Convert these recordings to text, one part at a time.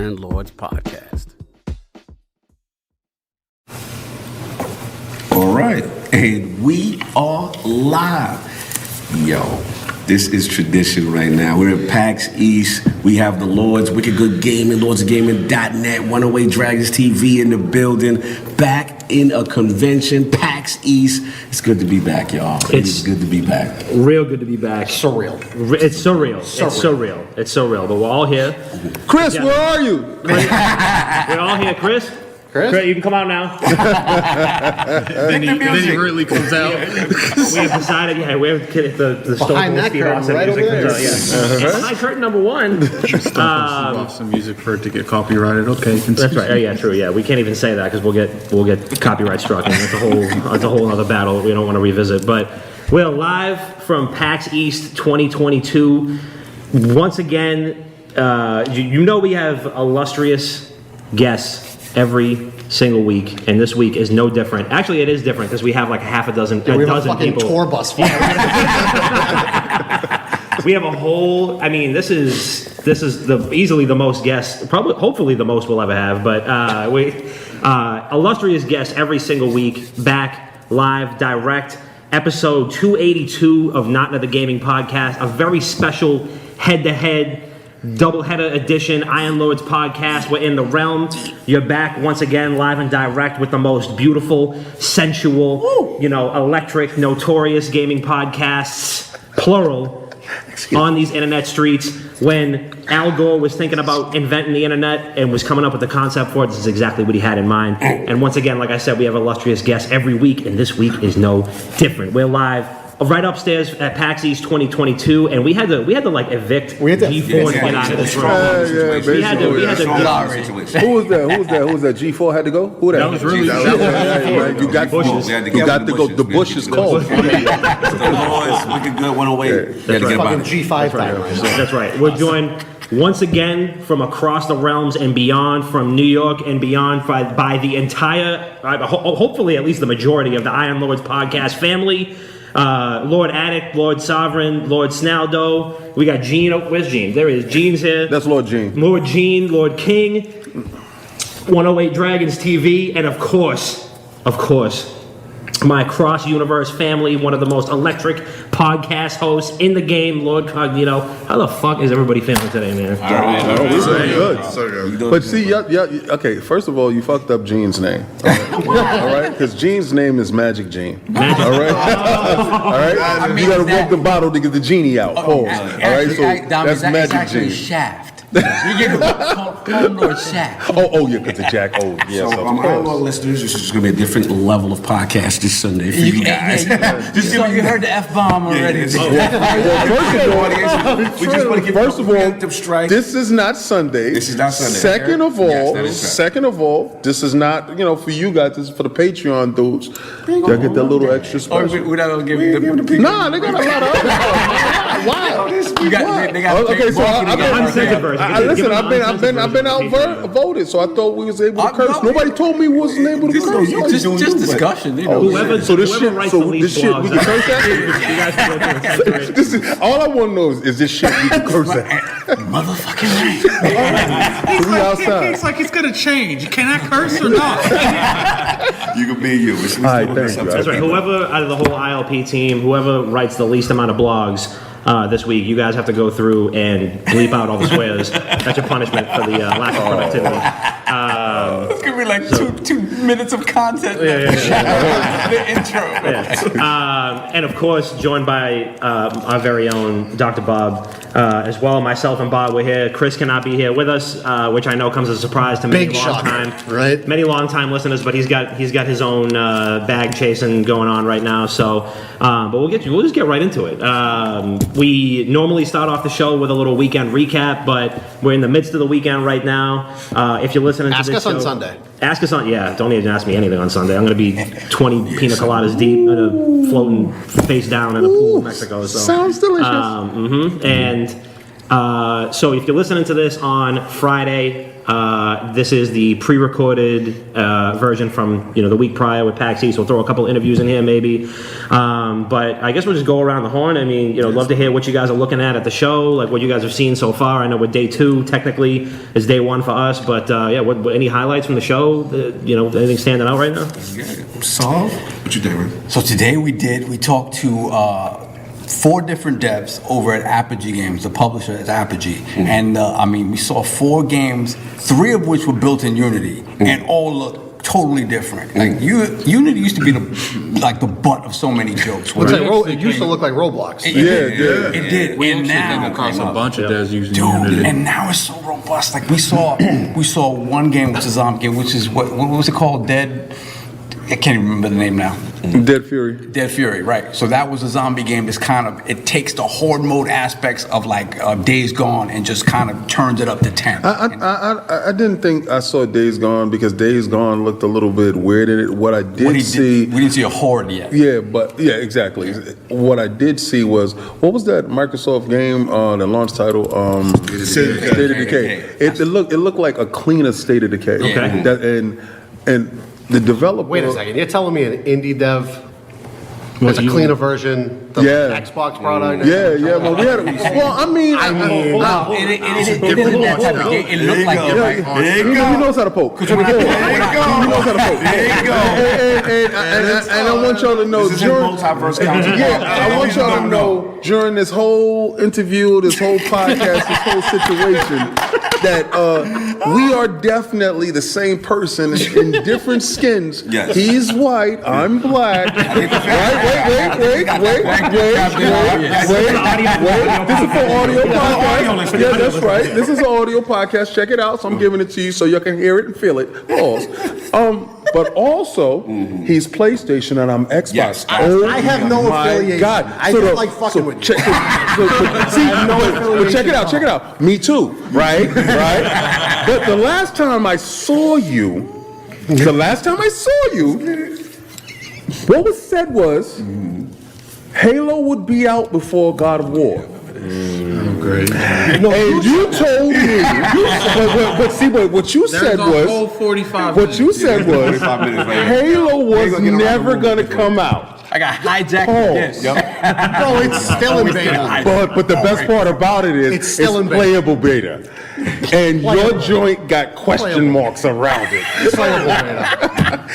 Iron Lords podcast. All right, and we are live. Yo, this is tradition right now. We're at PAX East. We have the Lords, Wicked Good Gaming, LordsGaming.net, 108 Dragons TV in the building. Back in a convention, PAX East. It's good to be back, y'all. It's good to be back. Real good to be back. Surreal. It's surreal. It's surreal. It's surreal. But we're all here. Chris, where are you? We're all here, Chris. Chris, you can come out now. then he really comes out. We have decided, we have the Behind that curtain, right over there. Behind curtain number one. Off some music for it to get copyrighted. Okay, that's right. Oh, yeah, true. Yeah, we can't even say that because we'll get copyright struck, and that's a whole other battle we don't want to revisit. But we're live from PAX East 2022. Once again, we have illustrious guests every single week, and this week is no different. Actually, it is different because we have like a dozen we have a fucking people. Tour bus full. We have a whole. I mean, this is easily the most guests, hopefully the most we'll ever have. But illustrious guests every single week, back live, direct. Episode 282 of Not Another Gaming Podcast, a very special head-to-head. Doubleheader edition, Iron Lords podcast. We're in the realm. You're back once again, live and direct with the most beautiful, sensual, electric, notorious gaming podcasts, plural, on these internet streets. When Al Gore was thinking about inventing the internet and was coming up with the concept for it, this is exactly what he had in mind. And once again, like I said, we have illustrious guests every week, and this week is no different. We're live right upstairs at PAX East 2022, and we had to like evict G4 to get out of this room. We had to. Who was that? G4 had to go? Who that? That was really. You got to go. The bush is cold. The Lords, Wicked Good 108. That's right. Fucking G5 time. That's right. We're joined once again from across the realms and beyond, from New York and beyond, by the entire, hopefully at least the majority of the Iron Lords podcast family. Lord Addict, Lord Sovereign, Lord Snaldo. We got Gene. Oh, where's Gene? There he is. Gene's here. That's Lord Gene. Lord Gene, Lord King, 108 Dragons TV, and of course, my cross-universe family, one of the most electric podcast hosts in the game, Lord Cognito. How the fuck is everybody feeling today, man? We're good. So good. But see, okay, first of all, you fucked up Gene's name. All right? Because Gene's name is Magic Gene. All right? All right? You got to work the bottle to get the genie out. Pause. All right? So that's Magic Gene. Shaft. You get call Lord Shaft. Oh, yeah, because the Jack. Oh, yes, So, my Iron Lord listeners, this is going to be a different level of podcast this Sunday for you guys. You heard the F-bomb already. First of all, this is not Sunday. This is not Sunday. Second of all, this is not, for you guys, this is for the Patreon dudes. Y'all get that little extra special. We're not going to give them the people. Nah, they got a lot of other stuff. Wow. They got Okay, so listen, I've been outvoted, so I thought we was able to curse. Nobody told me we wasn't able to curse. Just discussion. Whoever writes the least shit, we can blogs, curse that? you guys can go through it. This is all I want to know is this shit we can curse at? Motherfucking right. So we outside. It's like it's gonna change. Can I curse or not? You can be you. All right, thank you. That's right. Whoever out of the whole ILP team, whoever writes the least amount of blogs this week, you guys have to go through and bleep out all the swears. That's your punishment for the lack of productivity. It's gonna be like 2 minutes of content. The intro. And of course, joined by our very own Dr. Bob as well. Myself and Bob were here. Chris cannot be here with us, which I know comes as a surprise to many many long-time listeners. But he's got his own bag chasing going on right now. So, but we'll just get right into it. We normally start off the show with a little weekend recap, but we're in the midst of the weekend right now. If you're listening to this show, ask us on Sunday. Ask us on, don't even ask me anything on Sunday. I'm going to be 20 pina coladas deep, floating face down in a pool in Mexico. So, sounds delicious. So if you're listening to this on Friday, this is the pre-recorded version from the week prior with PAX East. We'll throw a couple interviews in here maybe. But I guess we'll just go around the horn. I mean, love to hear what you guys are looking at the show, like what you guys have seen so far. I know we're day 2, technically, is day 1 for us. But what any highlights from the show? Anything standing out right now? So, what you doing? So today we talked to 4 different devs over at Apogee Games. The publisher is Apogee, and we saw 4 games, 3 of which were built in Unity, and all look totally different. Like Unity used to be the butt of so many jokes. It used to look like Roblox. It did. We And actually came now, across a bunch of devs using Unity. dude, and now it's so robust. Like we saw one game, which is a zombie game, which is what was it called? Dead. I can't even remember the name now. Dead Fury. Dead Fury, right. So that was a zombie game that's it takes the horde mode aspects of Days Gone and just kind of turns it up to 10. I didn't think I saw Days Gone because Days Gone looked a little bit weird in it. What I did see... We didn't see a horde yet. Yeah, exactly. What I did see was, what was that Microsoft game, the launch title? State of Decay. It looked like a cleaner State of Decay. Okay. And the developer... Wait a second, you're telling me an indie dev has a cleaner version of the Xbox product? Yeah. Well, we had. It is different that type of game. It looked like different. He knows how to poke. He knows how to poke. And I want y'all to know I want y'all to know during this whole interview, this whole podcast, this whole situation, that we are definitely the same person in different skins. Yes. He's white, I'm black. Wait. This is for audio podcast. Yeah, that's right. This is an audio podcast. Check it out. So I'm giving it to you so you can hear it and feel it. Pause. But also, he's PlayStation and I'm Xbox. Yes. I have no affiliation. God. I don't like fucking with you. Check it out. Me too. Right? But the last time I saw you, what was said was Halo would be out before God of War. Great. And you told me, but what you said was, 45 what you said was, 45 minutes later. Halo was never going to come out. I got hijacked for this. No, it's still in beta. But the best part about it is It's still in beta. playable beta. And your joint got question marks around it.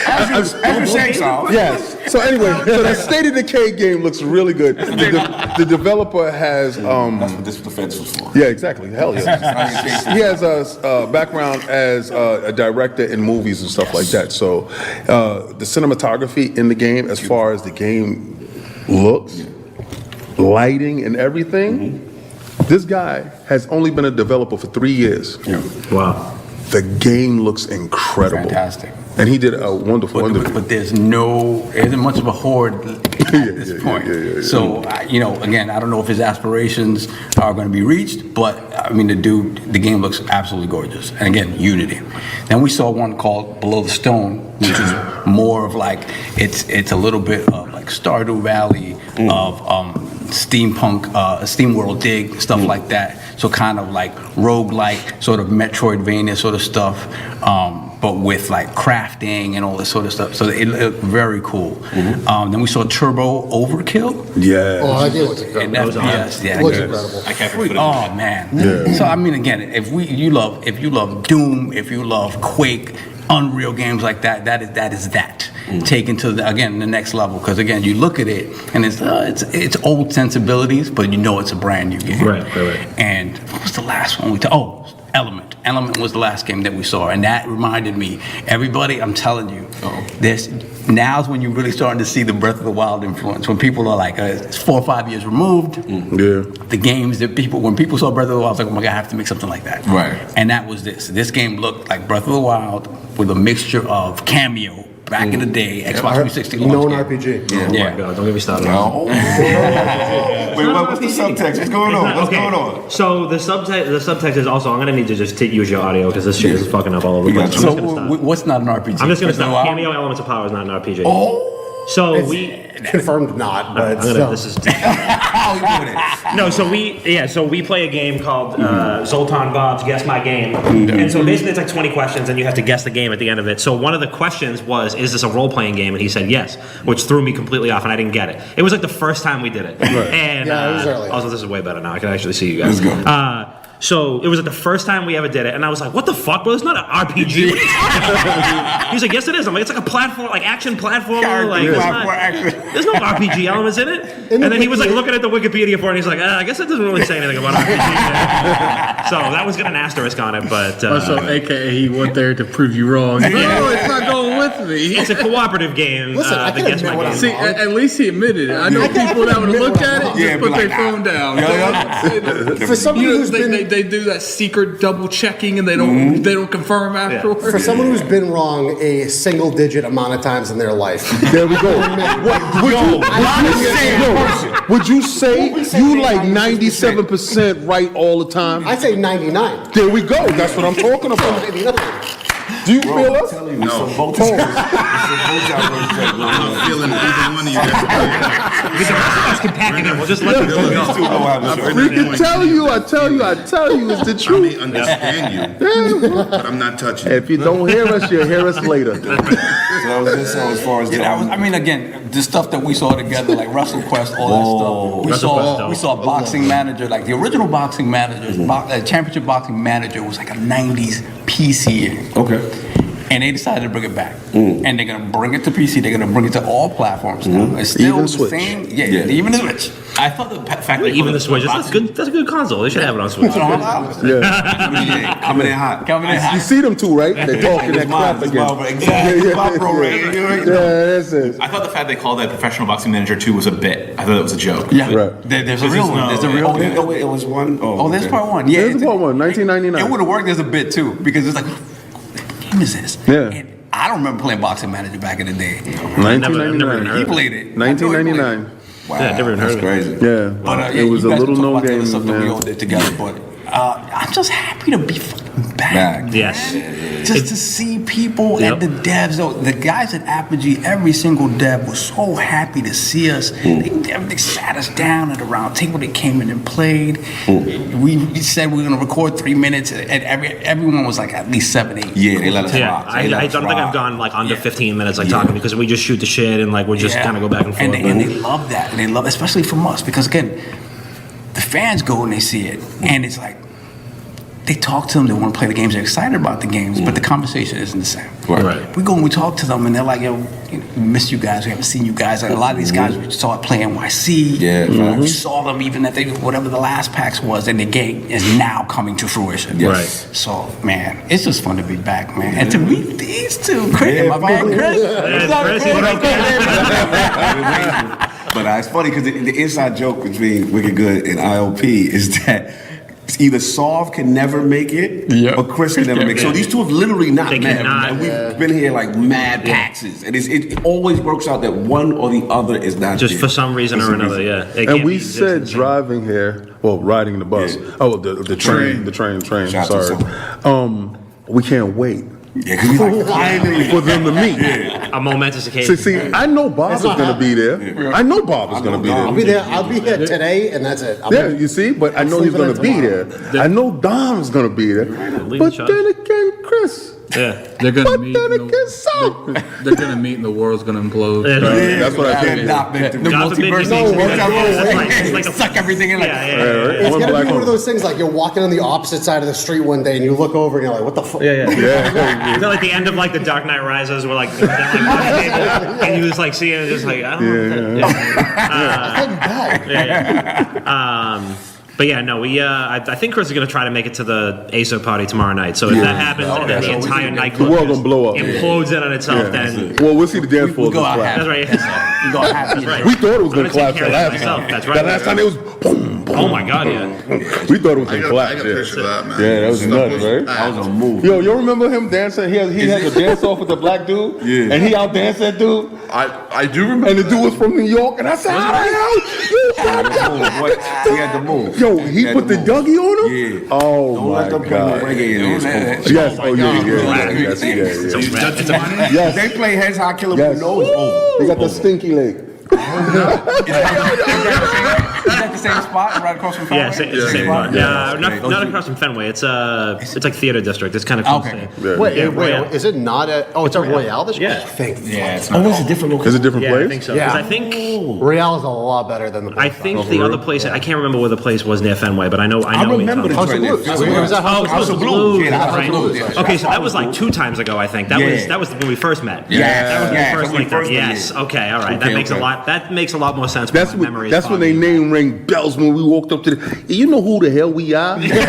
As you're saying so. Yes. So anyway, so that State of Decay game looks really good. The developer has That's what this defense was for. yeah, exactly. Hell yeah. He has a background as a director in movies and stuff like that. So the cinematography in the game, as far as the game looks, lighting and everything, this guy has only been a developer for 3 years. Yeah. Wow. The game looks incredible. Fantastic. And he did a wonderful. But there isn't much of a horde at this point. Yeah. So, again, I don't know if his aspirations are going to be reached, but the game looks absolutely gorgeous. And again, Unity. Then we saw one called Below the Stone, which is more of it's a little bit of like Stardew Valley of steampunk, Steam World Dig, stuff like that. So kind of like roguelike, sort of Metroidvania sort of stuff. But with like crafting and all this sort of stuff. So it looked very cool. Then we saw Turbo Overkill. Yeah. Oh, I did. And that was It looks incredible. I can't forget Oh man. Yeah. So again, if you love Doom, if you love Quake, Unreal games like that is taken to the next level. Because again, you look at it and it's old sensibilities, but it's a brand new game. Right. And what was the last one Element. Element was the last game that we saw, and that reminded me, everybody, I'm telling you, now's when you're really starting to see the Breath of the Wild influence. When people are like, it's 4 or 5 years removed, the games that when people saw Breath of the Wild, I was like, oh my God, I have to make something like that. Right. And that was this. This game looked like Breath of the Wild with a mixture of Cameo, back in the day, Xbox 360 launch Known game. RPG. Oh my God, don't get me started. No. Wait, what's the subtext? What's going on? What's going on? So the subtext is also, I'm going to need to just use your audio because this shit is fucking up all over the place. So what's not an RPG? I'm just going to stop. Cameo Elements of Power is not an RPG. So we Confirmed not, but this is How you doing it? no. So we play a game called Zoltan Bob's Guess My Game, and so basically it's like 20 questions, and you have to guess the game at the end of it. So one of the questions was, "Is this a role playing game?" And he said yes, which threw me completely off, and I didn't get it. It was like the first time we did it, and Yeah, it was early. also this is way better now. I can actually see you guys. Let's go. So it was like the first time we ever did it, and I was like, "What the fuck, bro? It's not an RPG." What are you talking about? He's like, "Yes, it is." I'm like, "It's like a platform, like action platformer. Like, there's no RPG elements in it." And then he was like looking at the Wikipedia for it, and he's like, "I guess that doesn't really say anything about RPG." So that was got an asterisk on it, but So, AKA, he went there to prove you wrong. No, it's not going with me. it's a cooperative game. Listen, I the can Guess admit My what Game. I'm See, at least he admitted it. I know people that would look at it, Yeah, just be put their like, phone down. For somebody You know, who's been they do that secret double checking and they don't confirm afterwards. for someone who's been wrong a single digit amount of times in their life. There we go. Would you say you like 97% right all the time? I say 99. There we go. That's what I'm talking about. 99. Do you feel us? No. I'm not feeling either one of you guys. Because the rest of us can pack it in. We'll just let them go. We can tell you. I tell you. It's the I truth. may understand you, but I'm not touching. If you don't hear us, you'll hear us later. So that was just as far as I mean, again, the stuff that we saw together, like Wrestle Quest, all that stuff. We saw Boxing Manager, like the original Boxing Manager, Championship Boxing Manager was like a 90s PC game. Okay. And they decided to bring it back. And they're going to bring it to PC. They're going to bring it to all platforms now. It's still Even the Switch. same. Yeah, even the Switch. I thought the fact that even the Switch, that's a good console. They should have it on Switch. Yeah. Coming in hot. Coming in You hot. see them two, right? They're talking that crap again. Exactly. Yeah, that's it. I thought the fact they called that Professional Boxing Manager 2 was a bit. I thought it was a joke. Yeah, Right. There's a real one. There's a real one. It was one. Oh, there's part one. Yeah, There's part one, 1999. It would have worked as a bit too, because it's like, what game is this? Yeah. And I don't remember playing Boxing Manager back in the day. 1999. He played it. 1999. Wow, Yeah, never even that's heard of it. crazy. Yeah. But It was a you guys little can talk known about the other game, stuff that we all man. did together, but I'm just happy to be fucking back. Yes. Just to see people and the devs, though, the guys at Apogee, every single dev was so happy to see us. They sat us down at a round table. They came in and played. We said we were going to record 3 minutes, and everyone was like at least 7, 8. Yeah, they let us Yeah, rock. I don't think I've gone like under 15 minutes like talking because we just shoot the shit and like we're just kind of go back and forth. And they love that. And they love, especially from us, because again, the fans go and they see it, and it's like, they talk to them, they want to play the games, they're excited about the games, but the conversation isn't the same. Right. We go and we talk to them, and they're like, yo, we missed you guys, we haven't seen you guys. Like, a lot of these guys, we saw it play NYC. Yeah, We saw them even at whatever the last PAX was, and the game is now coming to fruition. Yes. Right. So, man, it's just fun to be back, man. And to meet these two, Chris, my man Chris. Chris is right there. But it's funny because the inside joke between Wicked Good and ILP is that it's either Solve can never make it or Chris can never make it. So these two have literally not They met. cannot. And we've been here like mad taxes. And it always works out that one or the other is not Just there. for some reason or another, yeah. It And can't we be said just- driving here, well, riding the bus. Yeah. Oh, the train. Shout out to Sorry. We can't wait Yeah, because we like finally. for them to meet. a momentous occasion. See, I know Bob is not going to be there. I know Bob is going to be I'll there. be there. I'll be here today, and that's it. Yeah, you see, but I know he's going to be there. I know Dom's going to be there. But then again, Chris. Yeah. They're gonna But meet. then and again, so. They're gonna meet, and the world's gonna implode. Yeah. That's what I think. The God forbid multiverse. you think- It's like a- suck everything in like. Yeah, It's One gonna black be one hole. of those things like you're walking on the opposite side of the street one day, and you look over and you're like, "What the fuck?" Yeah. Yeah. Is that like the end of like the Dark Knight Rises, where like, they're, like and you just like see it, and just like I don't know. But yeah, no, I think Chris is gonna try to make it to the ASO party tomorrow night. So if that happens, and then the entire nightclub The world just gonna blow up. implodes in on itself, then Well, we'll see the dance floor. go out clap. that's right. You go happy. That's right. We thought it was going I'm to gonna collapse take care the of last myself. time. That's right. The last time it was boom, boom. Oh my God, yeah. We thought it was I going to got collapse. a picture of that, man. Yeah, that was nuts, right? That was a move. Yo, you remember him dancing? He had to dance off with the black dude, Yeah. and he out danced that dude. I do remember. And the dude was from New York, and I said, "How the hell you He had the move. Yo, he had put the move. Dougie on him? Yeah. Oh, Don't my let them play God. no reggae in this. Yes, oh, yeah. Yes. They play heads high, killer Yes. with nose over. They got the stinky leg. Is that the same spot right across from Fenway? Yeah, it's the same one. Yeah, not across from Fenway. It's like Theater District. It's kind of close. Okay. Wait, Royale. is it not a? Oh, it's a Royale. This Yeah. It's Oh, it's a different location. Is it a different Yeah, place? I think so. Yeah. 'Cause I think Royale is a lot better than the. I think the other place. I can't remember where the place was near Fenway, but I know. I remember the House of right there. Blues. Was that House of Blues. Blues, Yeah, House of right. Blues. Yeah. Okay, so that was like 2 times ago. I think that was when we first met. Yeah. that was when Yeah, we first when we linked up. first met. Yes. Okay. All right. That Okay, makes okay. a lot. That makes a lot more sense. That's when my memory when, is that's when they foggy. name ring bells when we walked up to the. You know who the hell we are? He looked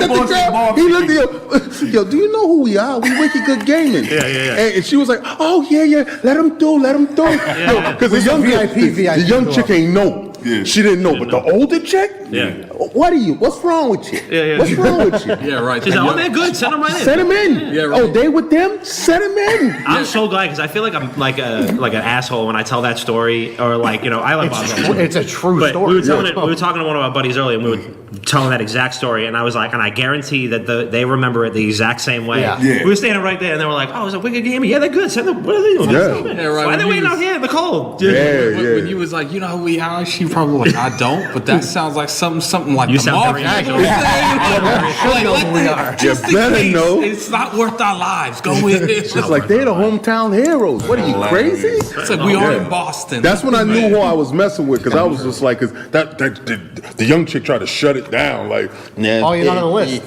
at the girl. He looked at yo. Do you know who we are? We Wicked Good Gaming. Yeah. And she was like, oh yeah. Let him do. Because the young the young chick ain't know. Yeah. She didn't know, but the older chick. Yeah. What are you? What's wrong with you? Yeah. What's wrong with you? Yeah, right. She's like, oh, they're good. Send them right in. Send him in. Yeah, right. Oh, they with them? Send him in. I'm so glad because I feel like I'm like an asshole when I tell that story, or like I like Bob Dylan. It's a true But story. we were talking to one of our buddies earlier, and we were telling that exact story, and I was like, and I guarantee that they remember it the exact same way. Yeah. Yeah. We were standing right there, and they were like, "Oh, it's a Wicked Game. Yeah, they're good. Send them. What are they doing? Yeah. Send them in. Yeah, right. Why are they When waiting you out was- here in the cold?" When you was like, you know who we are, she probably like, I don't, but that sounds like something like You the sound very mafia. actual. Like, let them- just in better case, know. it's not worth our lives. Go in. It's like they're the hometown heroes. What are you, crazy? It's like we are in Boston. That's when I knew who I was messing with, because I was just like, 'cause the young chick tried to shut it down, like, No, Oh, you're not on the list.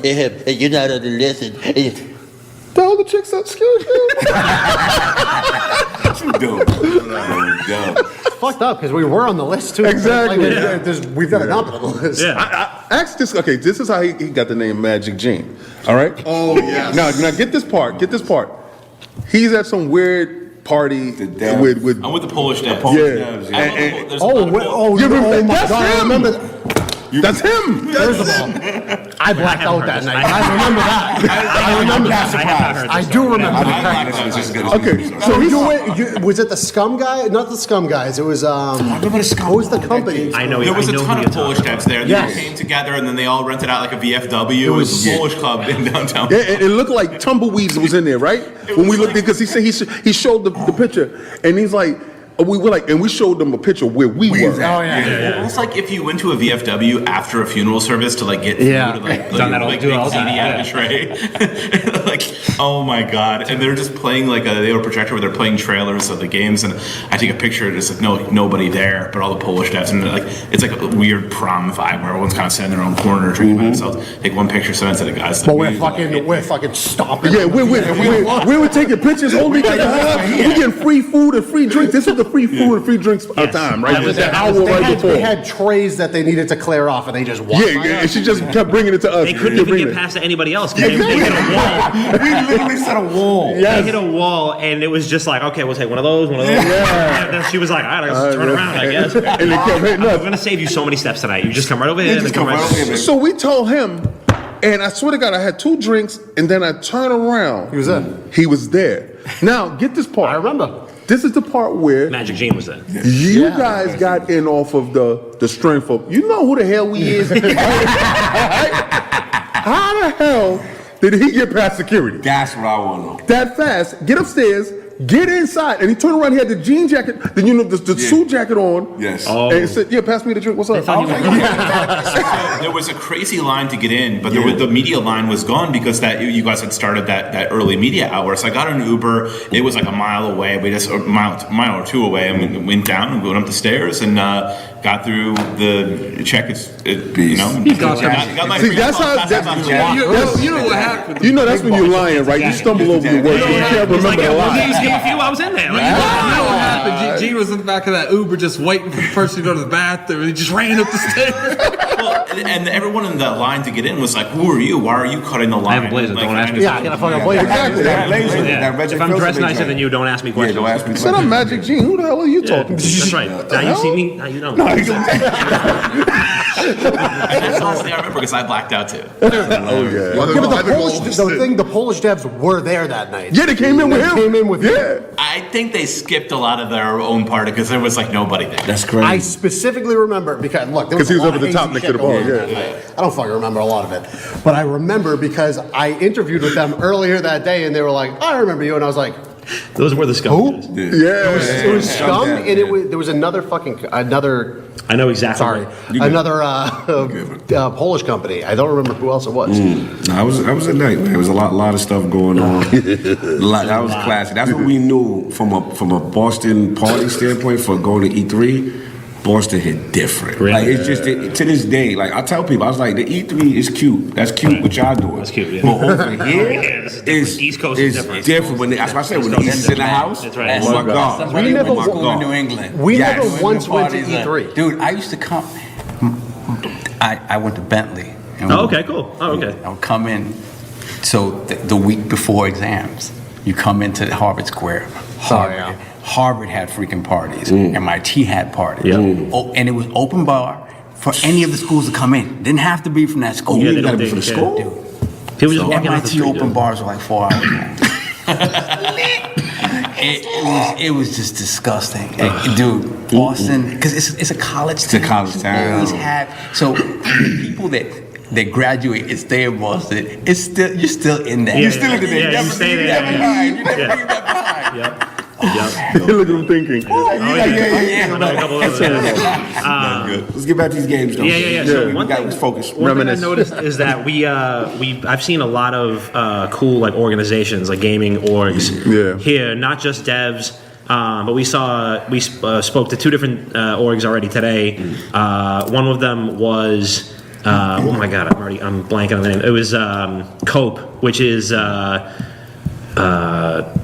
You're not on the list. the other chick said, excuse you. Dope. Fucked up because we were on the list too. Exactly. We've got not been on the list. Yeah. I asked this, okay, this is how he got the name Magic Gene, all right? Oh, yes. Now get this part, He's at some weird party devil. with I'm with the Polish dad. Yeah. I love the- there's a lot of Pol- You remember- oh my that's God, I him. remember that. That's him. First of all, I blacked out that night. I remember that. I remember that. I have not heard I this do story. remember I that. like that. It's just good. Okay, So was it the Scum guy? Not the Scum guys. It was remember the Scum what was the guy. company? I know. There was I a know ton who of you're Polish talking dads about. there. They Yes. all came together and then they all rented out like a VFW. It was a Polish club in downtown. Yeah, it looked like Tumbleweeds was in there, right? When we looked, because he said he showed the picture, and he's like, we were like, and we showed them a picture where we were. Oh yeah. Almost like if you went to a VFW after a funeral service to like get Yeah. food, like Done that all- like do it big all the CD time, out of a tray. Like, oh my god! And they're just playing like they have a projector where they're playing trailers of the games, and I take a picture. And it's like nobody there, but all the Polish dads, and like it's like a weird prom vibe where everyone's kind of sitting in their own corner drinking by themselves. Take one picture, send it to the guys. But we're fucking stomping. Yeah, we were taking pictures, holding each other up. We getting free food and free drinks. This is the free food and free drinks time, right? Just an hour right before. They had trays that they needed to clear off, and they just walked. Yeah, and she just kept bringing it to us. They couldn't Kept even bringing get it. past to anybody else because they hit a wall. We literally set a wall. They hit a wall, and it was just like, okay, we'll take one of those. Yeah. And then she was like, all right, I guess turn around, I guess. And they kept hitting I'm us. gonna save you so many steps tonight. You just come right over here. Just and come come right over here, baby. So we told him, and I swear to God, I had 2 drinks, and then I turned around. He was there. He was there. Now, get this part. I remember. This is the part where Magic Gene was there. you guys got in off of the strength of, you know who the hell we is. How the hell did he get past security? That's what I want to know. That fast, get upstairs, get inside, and he turned around. He had the jean jacket, then the suit jacket on. Yes. And he said, "Yeah, pass me the drink. What's up?" I was like, There was a crazy line to get in, but the media line was gone because that you guys had started that early media hour. So I got an Uber. It was like a mile away. We just a mile or 2 away, and we went down and went up the stairs and got through the check. Got my See, free that's how- pass that's- on the yeah, walk. You know what happened? you know that's when you're lying, right? You stumble over your words. You can't He's like, remember yeah, a well, lot. these gave a few. I was in there. Like, You know what happened? Gene was in the back of that Uber just waiting for the person to go to the bathroom, and he just ran up the stairs. Well, and everyone in the line to get in was like, "Who are you? Why are you cutting the line?" I have a blazer. Like, Don't ask me. Yeah, I gotta fucking blazer. Exactly. That blazer, Yeah. that Reggie If I'm Phillips dressed blazer. nicer than you, don't ask me Yeah, questions. don't ask me Said I'm Magic Gene. Who the hell are you talking to? That's right. Now you see me. Now you don't. That's honestly I remember because I blacked out too. Oh, yeah. Yeah, but the Polish devs were there that night. Yeah, they came in with him. Came in with Yeah. I think they skipped a lot of their own part because there was like nobody there. That's I crazy. specifically remember because look, there 'Cause he was a up lot at the of top hazy next shit to the bar, going on yeah. that night. I don't fucking remember a lot of it, but I remember because I interviewed with them earlier that day, and they were like, "I remember you," and I was like, Those were the scum. Yeah. "It was scum," and there was another. I know exactly. Sorry, another Polish company. I don't remember who else it was. No, I was a night, man. There was a lot of stuff going on. That was classic. That's what we knew from a Boston party standpoint for going to E3. Boston hit different. Really? Like it's just to this day. Like I tell people, I was like, the E3 is cute. That's cute. What y'all doing? That's cute, yeah. But over here, this is different. East Coast is it's different. When that's what I said. When the Coast East is is in the different. house, That's right. oh my God. That's why they never went to school went- in New England. We Yes. never once went to Parties, E3. Dude, I used to come. I went to Bentley. And Oh, okay, cool. Oh, okay. I would come in. So the week before exams, you come into Harvard Square. Harvard had freaking parties. MIT had parties. Yeah. Oh, and it was open bar for any of the schools to come in. Didn't have to be from that school. Yeah, they You gotta don't be from the take- school. Dude. People just walking off the MIT street. open dude. bars were like 4 hours long. it was just disgusting. Dude, Boston, because it's a college town. It's a college town. You always have, so people that graduate and stay in Boston, you're still in that. Yeah, You're still in the yeah, you stay there. You never mind. You never Yeah. leave that behind. Yep. Look at him thinking. Oh, yeah. I know a couple of those. Let's get back to these games, though. Yeah. So one we got thing, to focus. one thing I Reminisce. noticed is that I've seen a lot of cool like organizations, like gaming orgs Yeah. here, not just devs. But we spoke to two different orgs already today. One of them was oh my god, I'm blanking on the name. It was COPE, which is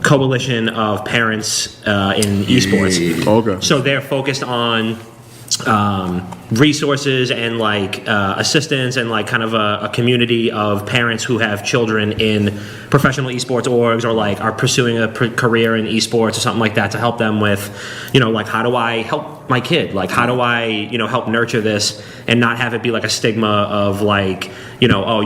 coalition of parents in esports. Okay. So they're focused on resources and like assistance and like kind of a community of parents who have children in professional esports orgs or like are pursuing a career in esports or something like that to help them with, like how do I help my kid? Like how do I, help nurture this and not have it be like a stigma of like, oh,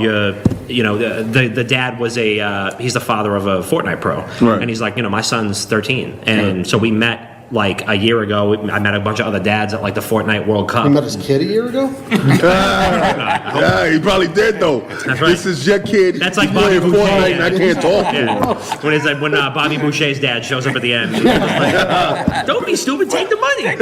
the dad was he's the father of a Fortnite pro. Right. And he's like, my son's 13. And so we met like a year ago. I met a bunch of other dads at like the Fortnite World Cup. You met his kid a year ago? Yeah, he probably did though. That's right. This is your kid. That's like He's playing Bobby Boucher, Fortnite and I can't talk to him. Yeah. When Bobby Boucher's dad shows up at the end. Like, don't be stupid, take the money.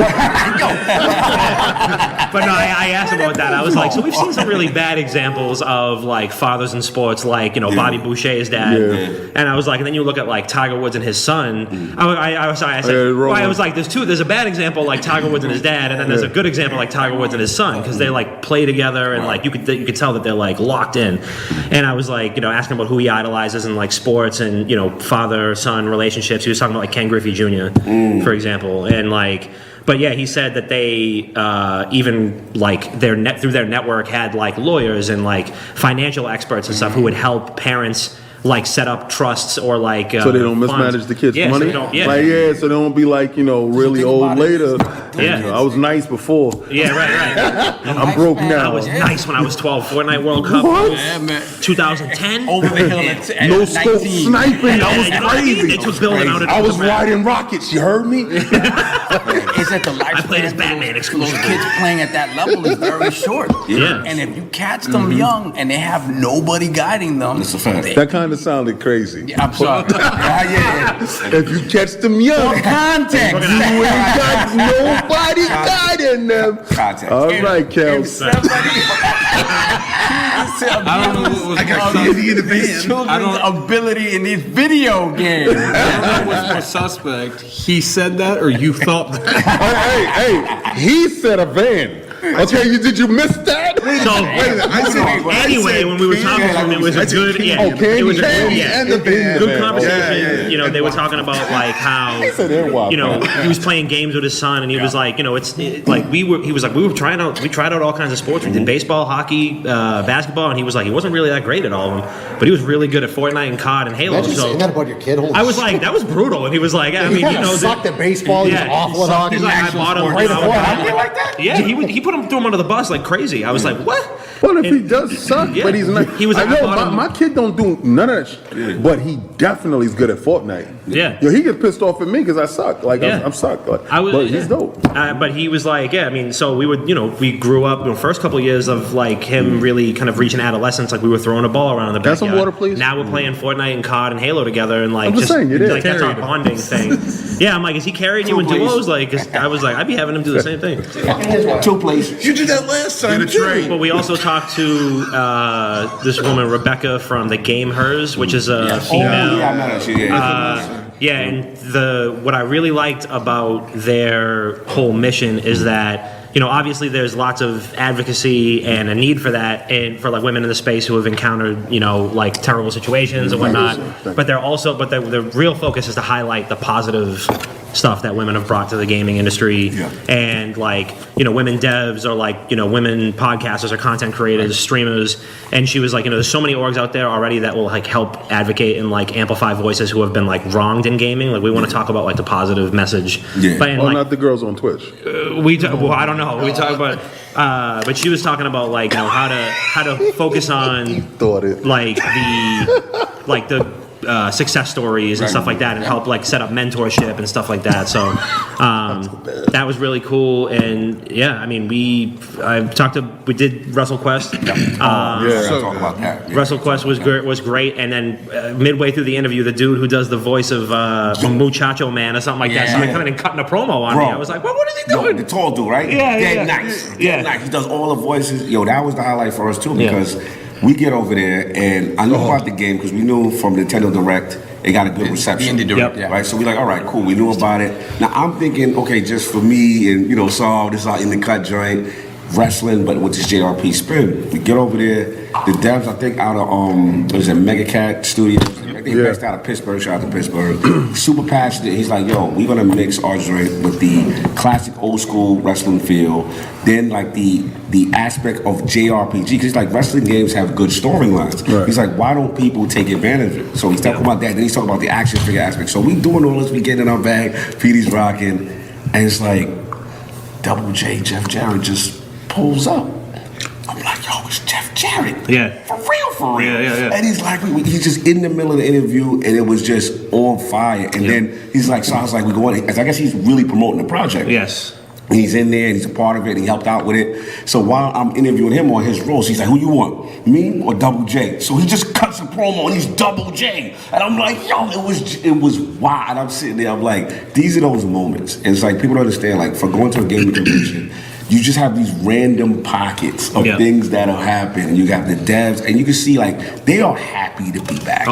But no, I asked him about that. I was like, so we've seen some really bad examples of like fathers in sports, like, Bobby Boucher's dad. Yeah. And I was like, and then you look at like Tiger Woods and his son. I said, Roman. I was like, there's a bad example like Tiger Woods and his dad, and then there's a good example like Tiger Woods and his son, because they like play together and like you could tell that they're like locked in. And I was like, asking about who he idolizes in like sports and father-son relationships. He was talking about like Ken Griffey Jr. For example, and like. But yeah, he said that they even like through their network had like lawyers and like financial experts and stuff who would help parents like set up trusts or like So they don't funds. mismanage the kids' Yeah, so money? they don't- yeah. So they don't be like, really old about it. later. Yeah. I was nice before. Yeah, right. I'm broke I now. was nice when I was 12. Fortnite World Cup. What? Yeah, man. 2010. Over the hill at No scope 19. sniping. I was You know what I mean? They crazy. took building out of I was the ground. riding rockets. You heard me? It's at the lifespan. I played as Batman Those exclusively. kids playing at that level is very short. Yeah. And if you catch them young and they have nobody guiding them, That's a fact. they- That kind of sounded crazy. I'm sorry. yeah. If you catch them young, Context. you ain't got nobody guiding them. Context. All right, Kel. I don't know what was These children's ability in these video games. was more suspect. He said that, or you thought that? Hey, he said a van. Okay, did you miss that? So anyway, when we were talking to him, it was a good, it was a good conversation. You know, they were talking about like how, you know, he was playing games with his son, and he was like, you know, he was like, we tried out all kinds of sports. We did baseball, hockey, basketball, and he was like, he wasn't really that great at all of them, but he was really good at Fortnite and COD and Halo. Imagine saying that about your kid. Holy I was like, that was brutal, and he was like, I mean, you know, sucked at baseball. He was awful at hockey. He's like, I bought him. Right before hockey like that? Yeah, he threw him under the bus like crazy. I was like, what? Well, if he does suck, Yeah. but he's not. He was I like, I know bought him- my kid don't do none of that shit, but he definitely is good at Fortnite. Yeah. Yo, he gets pissed off at me because I suck. Like, Yeah. I'm suck. Like, But he's dope. But he was like, yeah, I mean, so we would, you know, we grew up, the first couple of years of like him really kind of reaching adolescence, like we were throwing a ball around in the Got backyard. some water, please? Now we're playing Fortnite and COD and Halo together, and like I'm just saying, it is. like that's our Carried him. bonding thing. Yeah, I'm like, is he carrying you in duos? Like, I was like, I'd be having him do the same thing. 2 places. You did that last time. Get a trade. But we also talked to this woman Rebecca from the Game Hers, which is a female. Yeah, I know that shit. Yeah, and what I really liked about their whole mission is that, you know, obviously there's lots of advocacy and a need for that, and for like women in the space who have encountered, you know, like terrible situations and whatnot. But the real focus is to highlight the positive stuff that women have brought to the gaming industry, and like, you know, women devs or like, you know, women podcasters or content creators, streamers. And she was like, you know, there's so many orgs out there already that will like help advocate and like amplify voices who have been like wronged in gaming. Like we want to talk about like the positive message. Yeah. But Oh, not the girls on Twitch. well, I don't know. We talk about, but she was talking about like, you know, how to focus on Thought it. like the success stories and stuff like that, and help like set up mentorship and stuff like that. So that was really cool. And yeah, I mean, we did WrestleQuest. Talk about that. Yeah. WrestleQuest was great, and then midway through the interview, the dude who does the voice of Muchacho Man or something like that started coming and cutting a promo on me. I was like, what is he doing? The tall dude, right? Yeah, Dead nice. Dead nice. He does all the voices. Yo, that was the highlight for us too, because we get over there, and I knew about the game because we knew from Nintendo Direct it got a good reception. The Indie Direct, right? So we like, all right, cool. We knew about it. Now I'm thinking, okay, just for me and Saul, this is our in the cut joint, wrestling, but with this JRP spin. We get over there. The devs, I think, out of was it Mega Cat Studios. I think based out of Pittsburgh. Shout out to Pittsburgh. Super passionate. He's like, yo, we're gonna mix our joint with the classic old school wrestling feel, then like the aspect of JRPG, because he's like, wrestling games have good storylines. Right. He's like, why don't people take advantage of it? So he's talking about that. Then he's talking about the action figure aspect. So we doing all this. We getting in our bag. Petey's rocking, and it's like Double J, Jeff Jarrett just pulls up. I'm like, yo, it's Jeff Jarrett. Yeah. For real. Yeah. And he's like, he's just in the middle of the interview, and it was just on fire. And then he's like, so I was like, we going. I guess he's really promoting the project. Yes. And he's in there, and he's a part of it, and he helped out with it. So while I'm interviewing him on his roles, he's like, who you want, me or Double J? So he just cuts a promo, and he's Double J. And I'm like, yo, it was wild. And I'm sitting there, I'm like, these are those moments. And it's like, people don't understand, like, for going to a gaming convention, you just have these random pockets of things that'll happen. You got the devs, and you can see, like, they are happy to be back.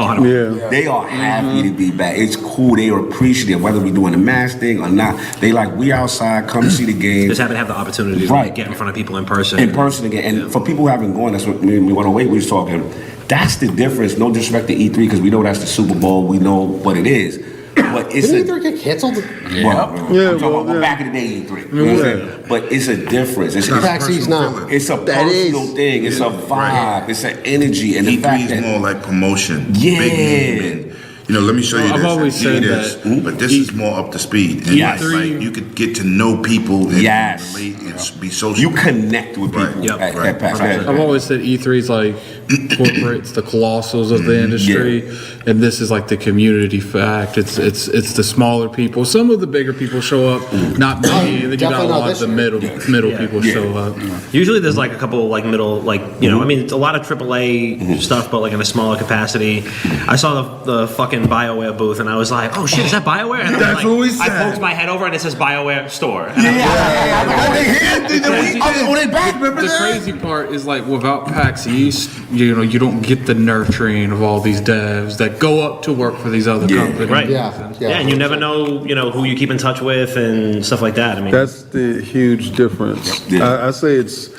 They are happy to be back. It's cool. They are appreciative, whether we're doing the mask thing or not. They like, we outside, come see the game. Just happen to have the opportunity to like, get in front of people in person. In person again. And for people who haven't gone, that's what we went away, we was talking. That's the difference. No disrespect to E3, because we know that's the Super Bowl. We know what it is. But it's Didn't E3 get canceled? I'm talking about back in the day, E3. You know what I'm saying? But it's a difference. It's Taxis now. It's a personal thing. It's a vibe. It's an energy. And the E3 fact is that more like promotion. Yeah. Big name. And, let me show you I've this. always said that. But this is more up to speed. And Yes. like, you could get to know people and Yes. relate and be social. you connect with people Right. at PAX. I've always said E3 is like corporates, the colossals of the industry, and this is like the community fact. It's the smaller people. Some of the bigger people show up, not many, and then you got a Definitely not lot of the this middle people show up. Usually there's like a couple like middle, like, I mean, it's a lot of AAA stuff, but like in a smaller capacity. I saw the fucking fucking BioWare booth, and I was like, "Oh shit, is that BioWare?" And That's what we said. I poked my head over, and it says BioWare store. And The crazy part is like without PAX East, you don't get the nurturing of all these devs that go up to work for these other companies. Right. Yeah. Yeah, and you never know, who you keep in touch with and stuff like that. I mean, That's the huge difference. Yeah. I say it's,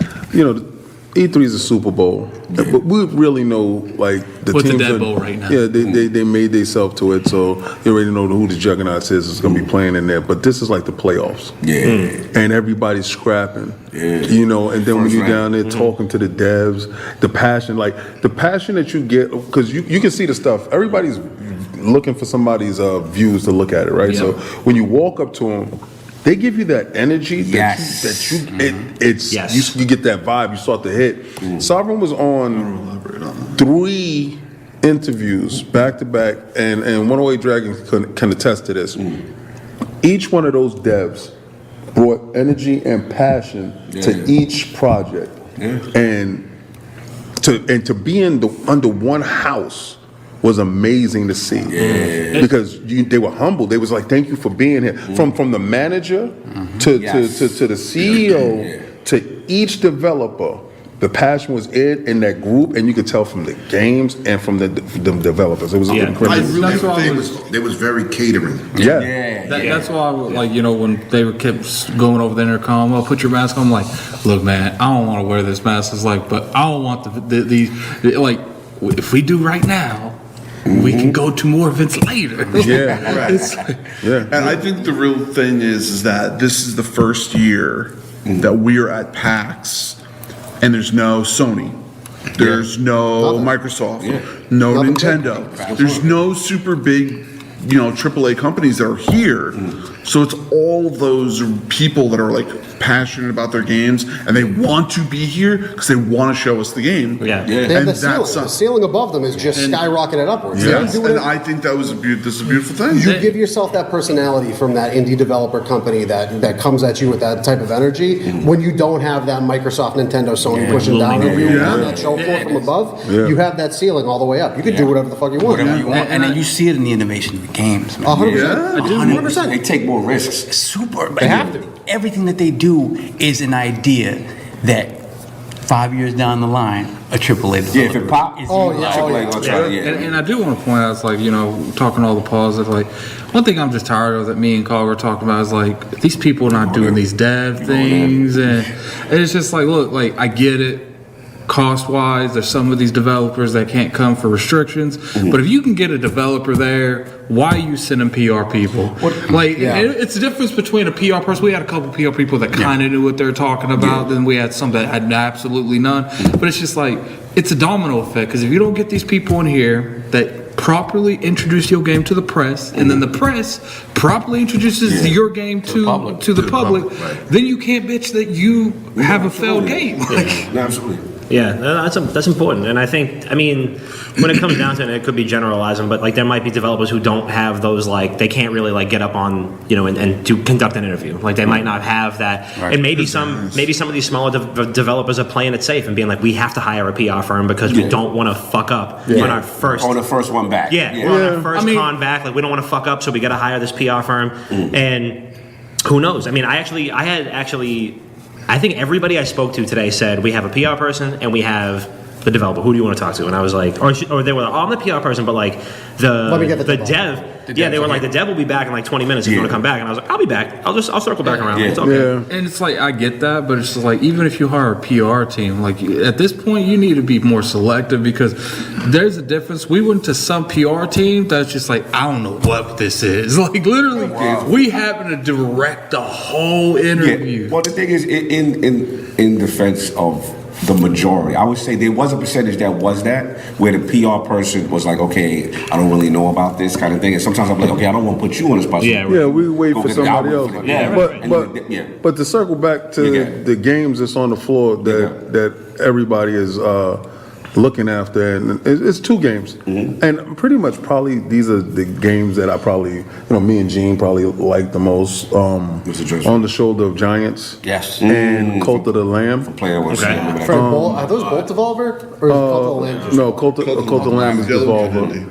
E3 is a Super Bowl, but we really know like the What's the teams Dead are- Bowl right now? Yeah, they made themselves to it, so you already know who the juggernauts is going to be playing in there. But this is like the playoffs, and everybody's scrapping, And then when you're down there talking to the devs, the passion that you get, because you can see the stuff. Everybody's looking for somebody's views to look at it, right? Yeah. So when you walk up to them, they give you that energy you get that vibe, you start to hit. Sovereign was on 3 interviews back to back, and 108 Dragon can attest to this. Each one of those devs brought energy and passion to each project, and to be under one house was amazing to see, because they were humble. They was like, "Thank you for being here." From the manager to the CEO to each developer, the passion was in that group, and you could tell from the games and from the developers. It was I incredible. really That's why think it was very catering. That's why, when they kept going over the intercom, "Oh, put your mask on." I'm like, "Look, man, I don't want to wear this mask." It's like, but I don't want these. Like, if we do right now, we can go to more events later. And I think the real thing is that this is the first year that we are at PAX, and there's no Sony, there's no Microsoft, no Nintendo, there's no super big, AAA companies that are here. So it's all those people that are like passionate about their games, and they want to be here because they want to show us the game. They have And the ceiling. The ceiling above them is just skyrocketed upwards. Yes, You do and it- I think that was this is a beautiful thing. You give yourself that personality from that indie developer company that comes at you with that type of energy when you don't have that Microsoft, Nintendo, Sony pushing down over you on that show floor from above. You have that ceiling all the way up. You can do whatever the fuck you want. Whatever you want, and then you see it in the innovation of the games, man. 100%. 100%. They take more risks. Super. They have to. Everything that they do is an idea that 5 years down the line, a AAA developer. If it pop, AAA gonna try it. And I do want to point out, it's like, talking all the positive, like, one thing I'm just tired of that me and Carl were talking about is like, these people are not doing these dev things, and it's just like, look, like, I get it. Cost-wise, there's some of these developers that can't come for restrictions. But if you can get a developer there, why are you sending PR people? It's the difference between a PR person. We had a couple PR people that kind of knew what they were talking about. Then we had some that had absolutely none. But it's just like, it's a domino effect. Because if you don't get these people in here that properly introduce your game to the press, and then the press properly introduces your game to the public, then you can't bitch that you have a failed game. Absolutely. Yeah, that's important, and I think, when it comes down to it, it could be generalizing, but like there might be developers who don't have those, like they can't really like get up on and to conduct an interview, like they might not have that, and maybe some of these smaller developers are playing it safe and being like, we have to hire a PR firm because we don't want to fuck up on our first the first one back. we're on our first con back, like we don't want to fuck up, so we got to hire this PR firm, and who knows? I think everybody I spoke to today said, we have a PR person and we have the developer. Who do you want to talk to? And I was like, or they were like, I'm the PR person, but like Let me get the dev. They were like, the dev will be back in like 20 minutes if you want to come back. And I was like, I'll be back. I'll circle back around. It's okay. And it's like, I get that, but it's just like, even if you hire a PR team, like at this point, you need to be more selective, because there's a difference. We went to some PR team that's just like, I don't know what this is. Like literally, we happen to direct the whole interview. Well, the thing is, in defense of the majority, I would say there was a percentage that was that, where the PR person was like, okay, I don't really know about this kind of thing, and sometimes I'm like, okay, I don't want to put you on the spot. We wait Go for get the somebody album else. for them. But to circle back to the games that's on the floor that everybody is looking after, and it's 2 games, and pretty much probably these are the games that I probably, me and Gene probably like the most. On the Shoulder of Giants, and Cult of the Lamb. Are those Bolt Devolver or is it Cult of the Lamb? No, Cult of the Lamb is Devolver.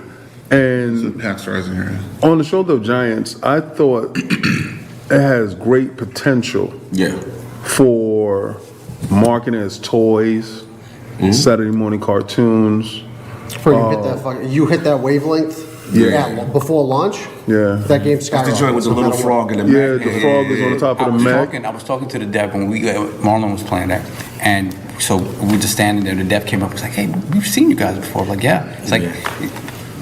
And PAX Rising here. on the shoulder of giants, I thought it has great potential for marketing as toys, Saturday morning cartoons. Before you hit that wavelength. Before launch. Yeah. That game That's the joint with the little frog in the Yeah, Mac. the frog is on the top of the Mac. I was talking to the dev when Marlon was playing that, and so we were just standing there. The dev came up and was like, "Hey, we've seen you guys before." I'm like, yeah. It's like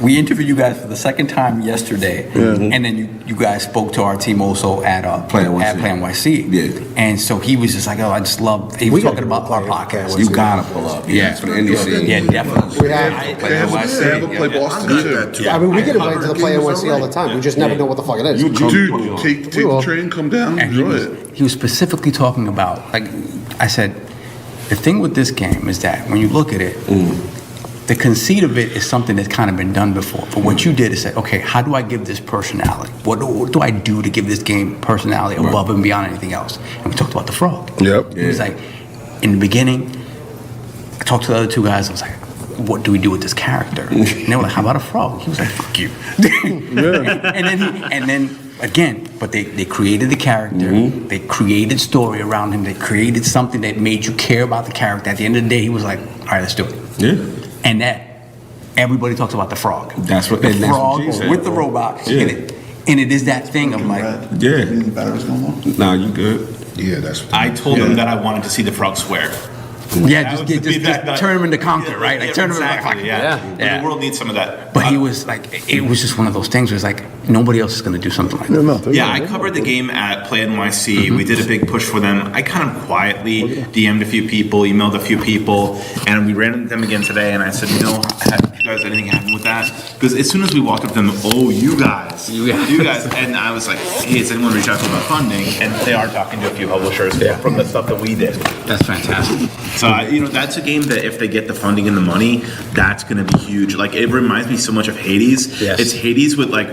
we interviewed you guys for the second time yesterday, and then you guys spoke to our team also at Play NYC. Yeah. And so he was just like, "Oh, I just love." He was talking about our podcast. You gotta pull up. Yeah, for the indie scene. Yeah, definitely. We have. They have a Play Boston too. I mean, we get invited to the Play NYC all the time. We just never know what the fuck it is. Dude, take the train, come down, And enjoy it. he was specifically talking about, like, I said, the thing with this game is that when you look at it, the conceit of it is something that's kind of been done before. But what you did is say, okay, how do I give this personality? What do I do to give this game personality above and beyond anything else? And we talked about the frog. Yep. It was like, in the beginning, I talked to the other two guys, I was like, what do we do with this character? And they were like, how about a frog? He was like, fuck you. and then again, but they created the character, they created story around him, they created something that made you care about the character. At the end of the day, he was like, all right, let's do it. Yeah. And that, everybody talks about the frog. That's what the that's frog what G said. with the robot. Yeah. And it is that thing of like, Yeah. Batteries no more? Nah, you good. Yeah, that's what I told them that I wanted to see the frog swear. yeah, That just was the feedback that- turn him into Conquer, right? Like turn him into Exactly, yeah. The world needs some of that. But he was like, it was just one of those things where it's like, nobody else is going to do something like that. Yeah, I covered the game at Play NYC. We did a big push for them. I kind of quietly DM'd a few people, emailed a few people, and we ran into them again today. And I said, have you guys anything happen with that? Because as soon as we walked up to them, oh, you guys, and I was like, hey, has anyone reached out to them about funding? And they are talking to a few publishers from the stuff that we did. That's fantastic. So that's a game that if they get the funding and the money, that's going to be huge. Like it reminds me so much of Hades. Yes. It's Hades with like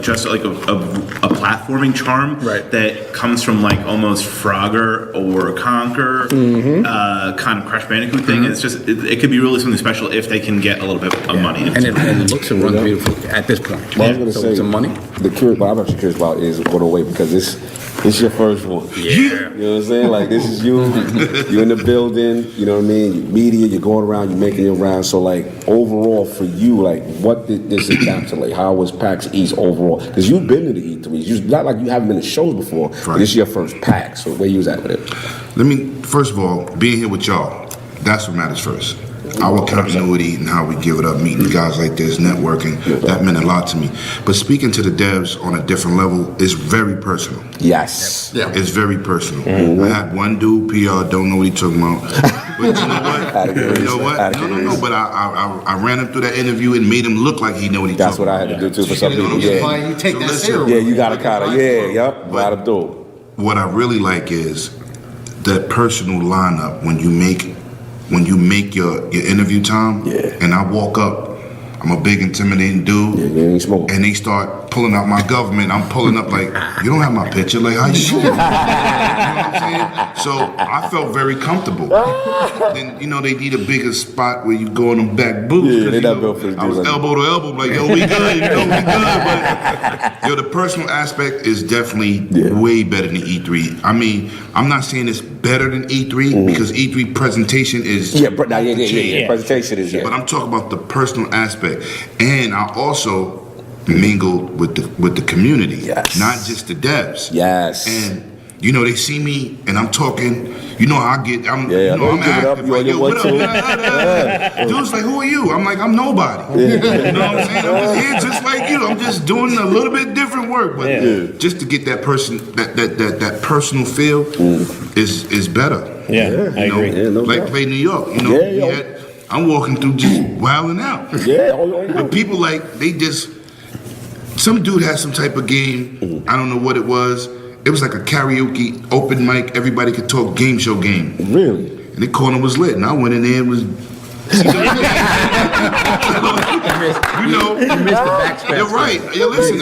just like a platforming charm that comes from like almost Frogger or Conquer, kind of Crash Bandicoot thing. It's just it could be really something special if they can get a little bit of money. And it looks and runs beautiful at this point. Well, I was going to So say, some money. What I'm actually curious about is going away because it's your first one. Yeah. You know what I'm saying? Like, this is you. You're in the building, you know what I mean? You're media, you're going around, you're making your rounds. So, like, overall for you, like, what did this encapsulate? How was PAX East overall? Because you've been to the E3s. It's not like you haven't been to shows before. But this is your first PAX. So, where you was at with it? Let me, first of all, being here with y'all, that's what matters first. Our continuity and how we give it up, meeting guys like this, networking, that meant a lot to me. But speaking to the devs on a different level is very personal. Yes. Yeah. It's very personal. I had one dude, PR, don't know what he talking about. But you know what? You know what? No. But I ran him through that interview and made him look like he knew what he That's talking what I about. had to do, too, for some people. You take that serious. Yeah, you got to kind of, gotta do it. What I really like is that personal lineup when you make your interview time, and I walk up, I'm a big intimidating dude, and they start pulling out my government, I'm pulling up like, you don't have my picture, like how you doing? You know what I'm saying? So I felt very comfortable. Then, they need a bigger spot where you go in them back booths. I was elbow to elbow, like, yo, we good, we good. But, the personal aspect is definitely way better than E3. I mean, I'm not saying it's better than E3 because E3 presentation is presentation is But I'm talking about the personal aspect, and I also mingled with the community, not just the devs. And they see me and I'm talking. You know how I get. I'm active. Like, yo, what up? Dude's like, who are you? I'm like, I'm nobody. You know what I'm saying? I'm just here, just like you. I'm just doing a little bit different work, but just to get that that personal feel is better. Yeah, I agree. Like Play New York. I'm walking through just wilding out. But people some dude had some type of game. I don't know what it was. It was like a karaoke open mic. Everybody could talk game show game. Really? And the corner was lit. And I went in there and was. You missed the backspace. You're right. Listen.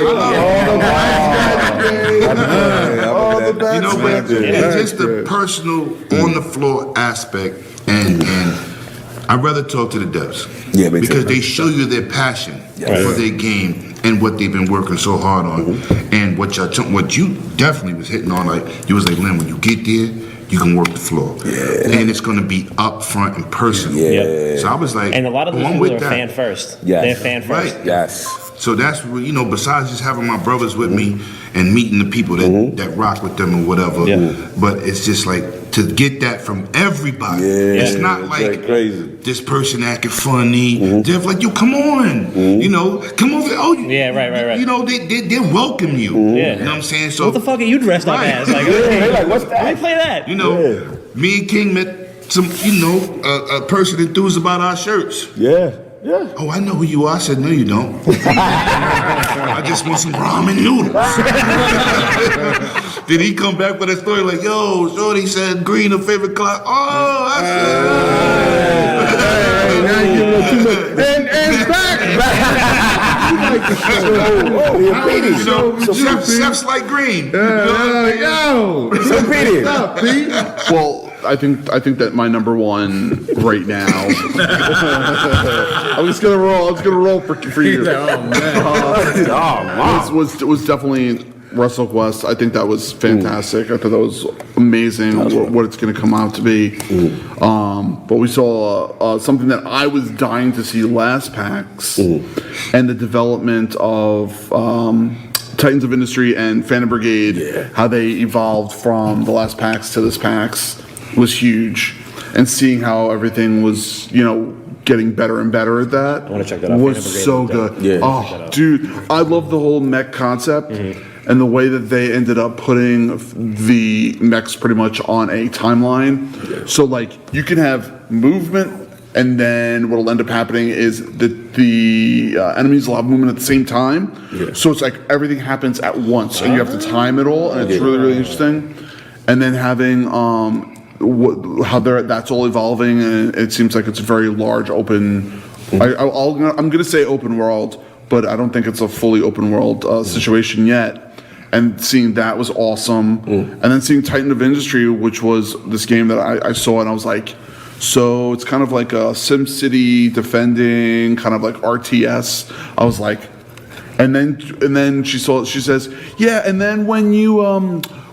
But it's just the personal on the floor aspect and I'd rather talk to the devs. Yeah, me too. Because they show you their passion for their game and what they've been working so hard on. And what you definitely was hitting on, like, you was like, Lynn, when you get there, you can work the floor. And it's going to be up front and personal. So I was like, and a lot of those I'm people with are that. fan first. Yes. They're fan first. Right. Yes. So that's what, besides just having my brothers with me and meeting the people that rock with them or whatever, but it's just like to get that from everybody. It's not like crazy. This person acting funny. They're like, yo, come on. Come over. Oh, right. They welcome you. You know what I'm saying? So What the fuck are you dressed up as? Like, They're like, what's that? let me play that. me and King met some, a person enthused about our shirts. Yeah. Oh, I know who you are. I said, no, you don't. I just want some ramen noodles. Then he come back with a story like, yo, Shorty said green her favorite color. Oh, I said. And back. Chefs like green. Yo. So Petey. What's up, Pete? Well, I think that my number one right now. I'm just gonna roll for you. was definitely WrestleQuest. I think that was fantastic. I thought that was amazing what it's going to come out to be. But we saw something that I was dying to see last PAX, and the development of Titans of Industry and Phantom Brigade, how they evolved from the last PAX to this PAX was huge. And seeing how everything was, getting better and better at that. I want to check that out. Was Phantom Brigade so is dope. good. Yeah. Oh, dude, I love the whole mech concept and the way that they ended up putting the mechs pretty much on a timeline. So like you can have movement, and then what'll end up happening is that the enemies will have movement at the same time. So it's like everything happens at once, and you have to time it all, and it's really, really interesting. And then having that's all evolving, and it seems like it's a very large open. I'm gonna say open world, but I don't think it's a fully open world situation yet. And seeing that was awesome. And then seeing Titan of Industry, which was this game that I saw, and I was like, so it's kind of like a SimCity defending, kind of like RTS. I was like, and then she says, yeah, and then when you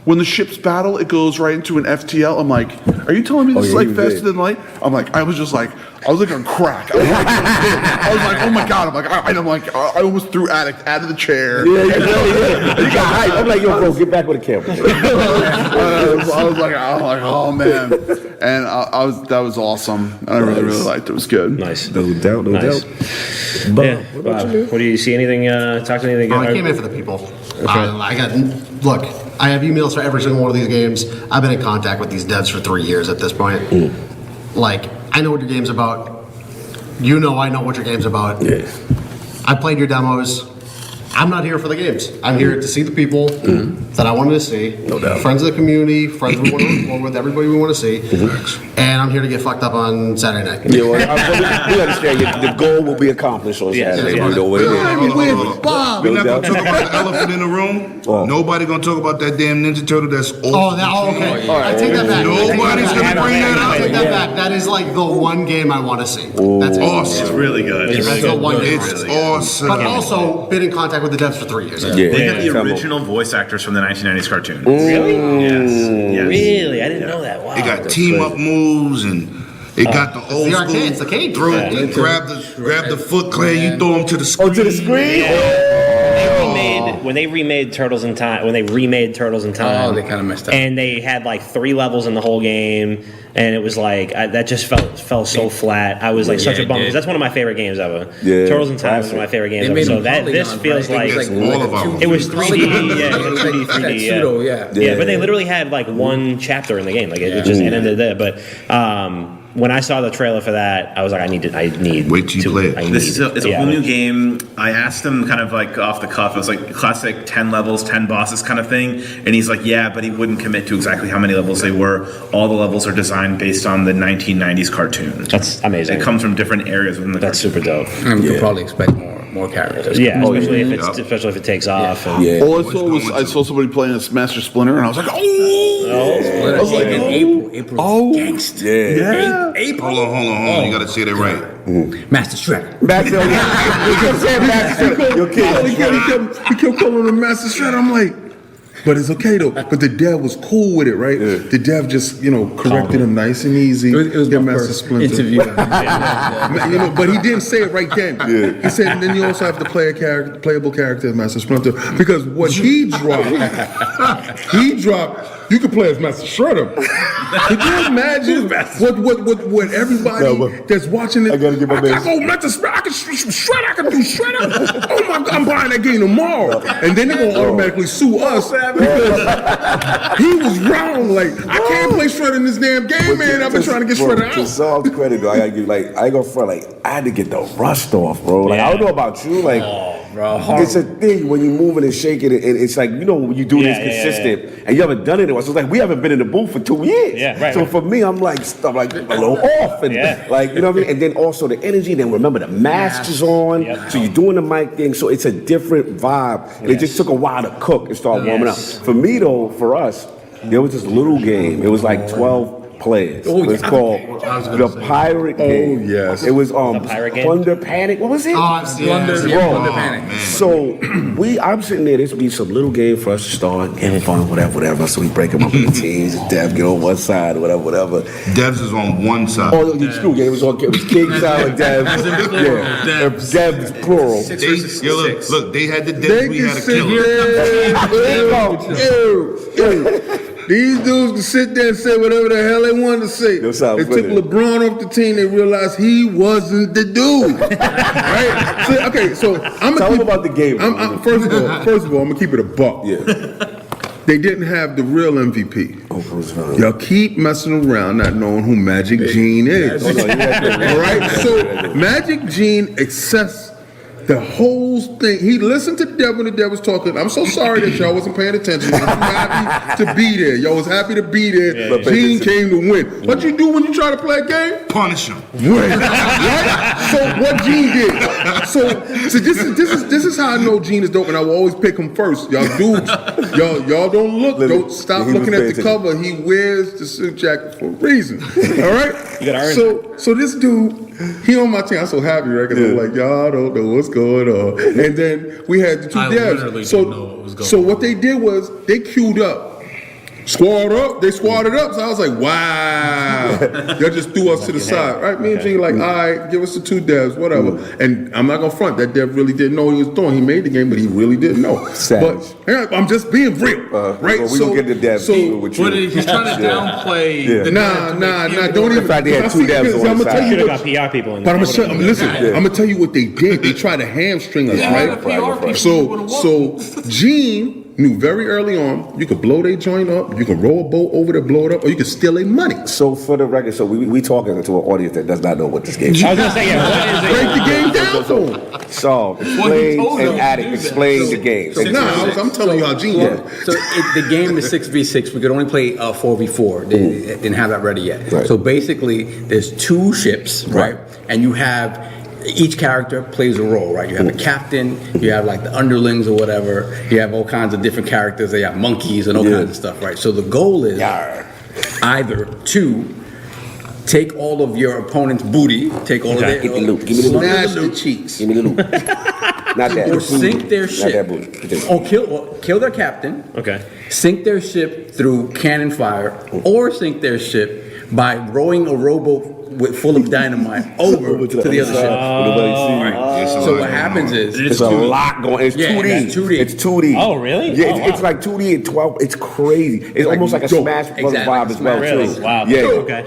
when the ships battle, it goes right into an FTL. I'm like, are you telling me this is like faster than light? I'm like, I was like on crack. I was like, oh my god. I'm like, I almost threw Addict out of the chair. Yeah. You got hype. I'm like, yo, bro, get back with the camera. I was like, oh man. And that was awesome. And I really, really liked it. It was good. Nice. No doubt. Bob, what do you see? Anything? Talk to anything? I came in for the people. Look, I have emails for every single one of these games. I've been in contact with these devs for 3 years at this point. Like, I know what your game's about. I know what your game's about. Yeah. I played your demos. I'm not here for the games. I'm here to see the people that I wanted to see. No doubt. Friends of the community, friends we want to record with, everybody we want to see. And I'm here to get fucked up on Saturday night. Yeah, well, we understand. The goal will be accomplished on Saturday. You know what it is. We're not going to talk about the elephant in the room. What? Nobody going to talk about that damn Ninja Turtle that's off. Okay. I take that back. Nobody's going to bring that I take up. that back. That is like the one game I want to see. That's Awesome. It's really good. That's the one game. It's awesome. But also been in contact with the devs for 3 years. Yeah. They got the Come on. original voice actors from the 1990s cartoon. Really? Yes. Really? I didn't know that. Wow. They got team up moves and they got the old the school. arcade, it's the cage. Grab the Foot Clan, you throw them to the screen. Oh, to the screen? When they remade Turtles in Time, they they kinda messed up. and they had like 3 levels in the whole game, and it was like that just fell so flat. I was like such a bummer because that's one of my favorite games ever. Yeah. Turtles in Time is one of my favorite games ever. So this feels like all of them. it was 3D. Yeah, it was 3D. Pseudo, Yeah, but they literally had like one chapter in the game. Like it just ended there. But when I saw the trailer for that, I was like, I need. Wait till you play it. It's a whole new game. I asked him kind of like off the cuff. It was like classic 10 levels, 10 bosses kind of thing. And he's like, yeah, but he wouldn't commit to exactly how many levels they were. All the levels are designed based on the 1990s cartoon. That's amazing. It comes from different areas within the That's cartoon. super dope. And we could probably expect more. more characters. Yeah, especially if it takes off. And, Yeah. All I saw was I saw somebody playing as Master Splinter, and I was like, oh! I was like, April gangster. Yeah. April. Hold on. You gotta say that right. Master Shredder. Master, you kept saying Master. Your kid. He kept calling him Master Shredder. I'm like, but it's okay though. But the dev was cool with it, right? Yeah. The dev just, corrected him nice and easy. It was Yeah, my Master first Splinter. interview. But he didn't say it right then. Yeah. He said, and then you also have to play a playable character as Master Splinter, because what he dropped, you could play as Master Shredder. Could you imagine what everybody that's watching it? I gotta get my man. Oh, Master Shredder, I can shred, I can do Shredder. Oh my God, I'm buying that game tomorrow. And then they're gonna automatically sue us because he was wrong. Like, I can't play Shredder in this damn game, man. I've been trying to get Shredder To out. Saul's credit, though, I gotta give, I ain't gonna front, I had to get the rust off, bro. I don't know about you, it's a thing when you're moving and shaking it, and it's like, when you do this consistent, and you haven't done it in a while. So it's like, we haven't been in the booth for 2 years. Yeah, right, so right. for me, I'm like a little off, and you know what I mean? And then also the energy, then remember the mask is on, so you're doing the mic thing, so it's a different vibe. And it just took a while to cook and start warming up. For me, though, for us, there was this little game. It was like 12 players. It was called the Pirate Game. Oh, yes. It was Pirate Game? Thunder Panic. What was it? Thunder Panic. So I'm sitting there. This would be some little game for us to start, having fun, whatever. So we break them up into teams. Dev get on one side, whatever. Devs is on one side. Oh, the screw game was King side and Dev. Yeah, Dev's plural. Look, they had the devs, we had a killer. These dudes can sit there and say whatever the hell they wanted to say. They took LeBron off the team. They realized he wasn't the dude. Right? So I'm gonna Tell them about the game. First of all, I'm gonna keep it a buck. Yeah. They didn't have the real MVP. Oh, Y'all keep messing around not knowing who Magic Gene is. All right? So Magic Gene accessed the whole thing. He listened to the Dev when the Dev was talking. I'm so sorry that y'all wasn't paying attention. Y'all was happy to be there. Y'all was happy to be there. Gene came to win. What you do when you try to play a game? Punish him. Win. Right? So what Gene did? So this is how I know Gene is dope, and I will always pick him first. Y'all dudes, y'all don't look. Don't stop looking at the cover. He wears the suit jacket for a reason. All right. You gotta earn So this dude, he on my team. I'm so happy, right? Because I'm like, y'all don't know what's going on. And then we had the two devs. So what they did was they queued up. They squatted up. So I was like, wow. Y'all just threw us to the side. Right? Me and Gene like, all right, give us the two devs, whatever. And I'm not going to front. That dev really didn't know he was doing. He made the game, but he really didn't know. Savage. But I'm just being real. Right? Well, we gonna get the devs with you. But he's trying to downplay. Nah, don't even. In fact, they had two devs on the side. Should have got PR people in But there. I'm gonna tell you what they did. They tried to hamstring us, right? So Gene knew very early on you could blow their joint up, you can roll a boat over there, blow it up, or you can steal their money. So for the record, we talking to an audience that does not know what this game is. I was gonna say, what is it? Break the game down for them. So explain and Addict, explain the game. I'm telling you how Gene works. So the game is 6v6. We could only play 4v4. They didn't have that ready yet. Right. So basically, there's two ships, right? And you have each character plays a role, right? You have a captain, you have like the underlings or whatever. You have all kinds of different characters. They have monkeys and all kinds of stuff, right? So the goal is either to take all of your opponent's booty, take all of their Get the loot. Give me the loot. Smash the cheeks. Give me the loot. Not that. or sink their ship, Not that booty. or kill their captain, Okay. sink their ship through cannon fire, or sink their ship by rowing a rowboat full of dynamite over to the other ship. So what happens is It's a lot going. It's 2D. It's 2D. It's 2D. Oh, really? Yeah, Oh, it's like 2D and 12. It's crazy. It's almost like a Smash Bros. Vibe as well, Really? too. Wow. Yeah. Okay.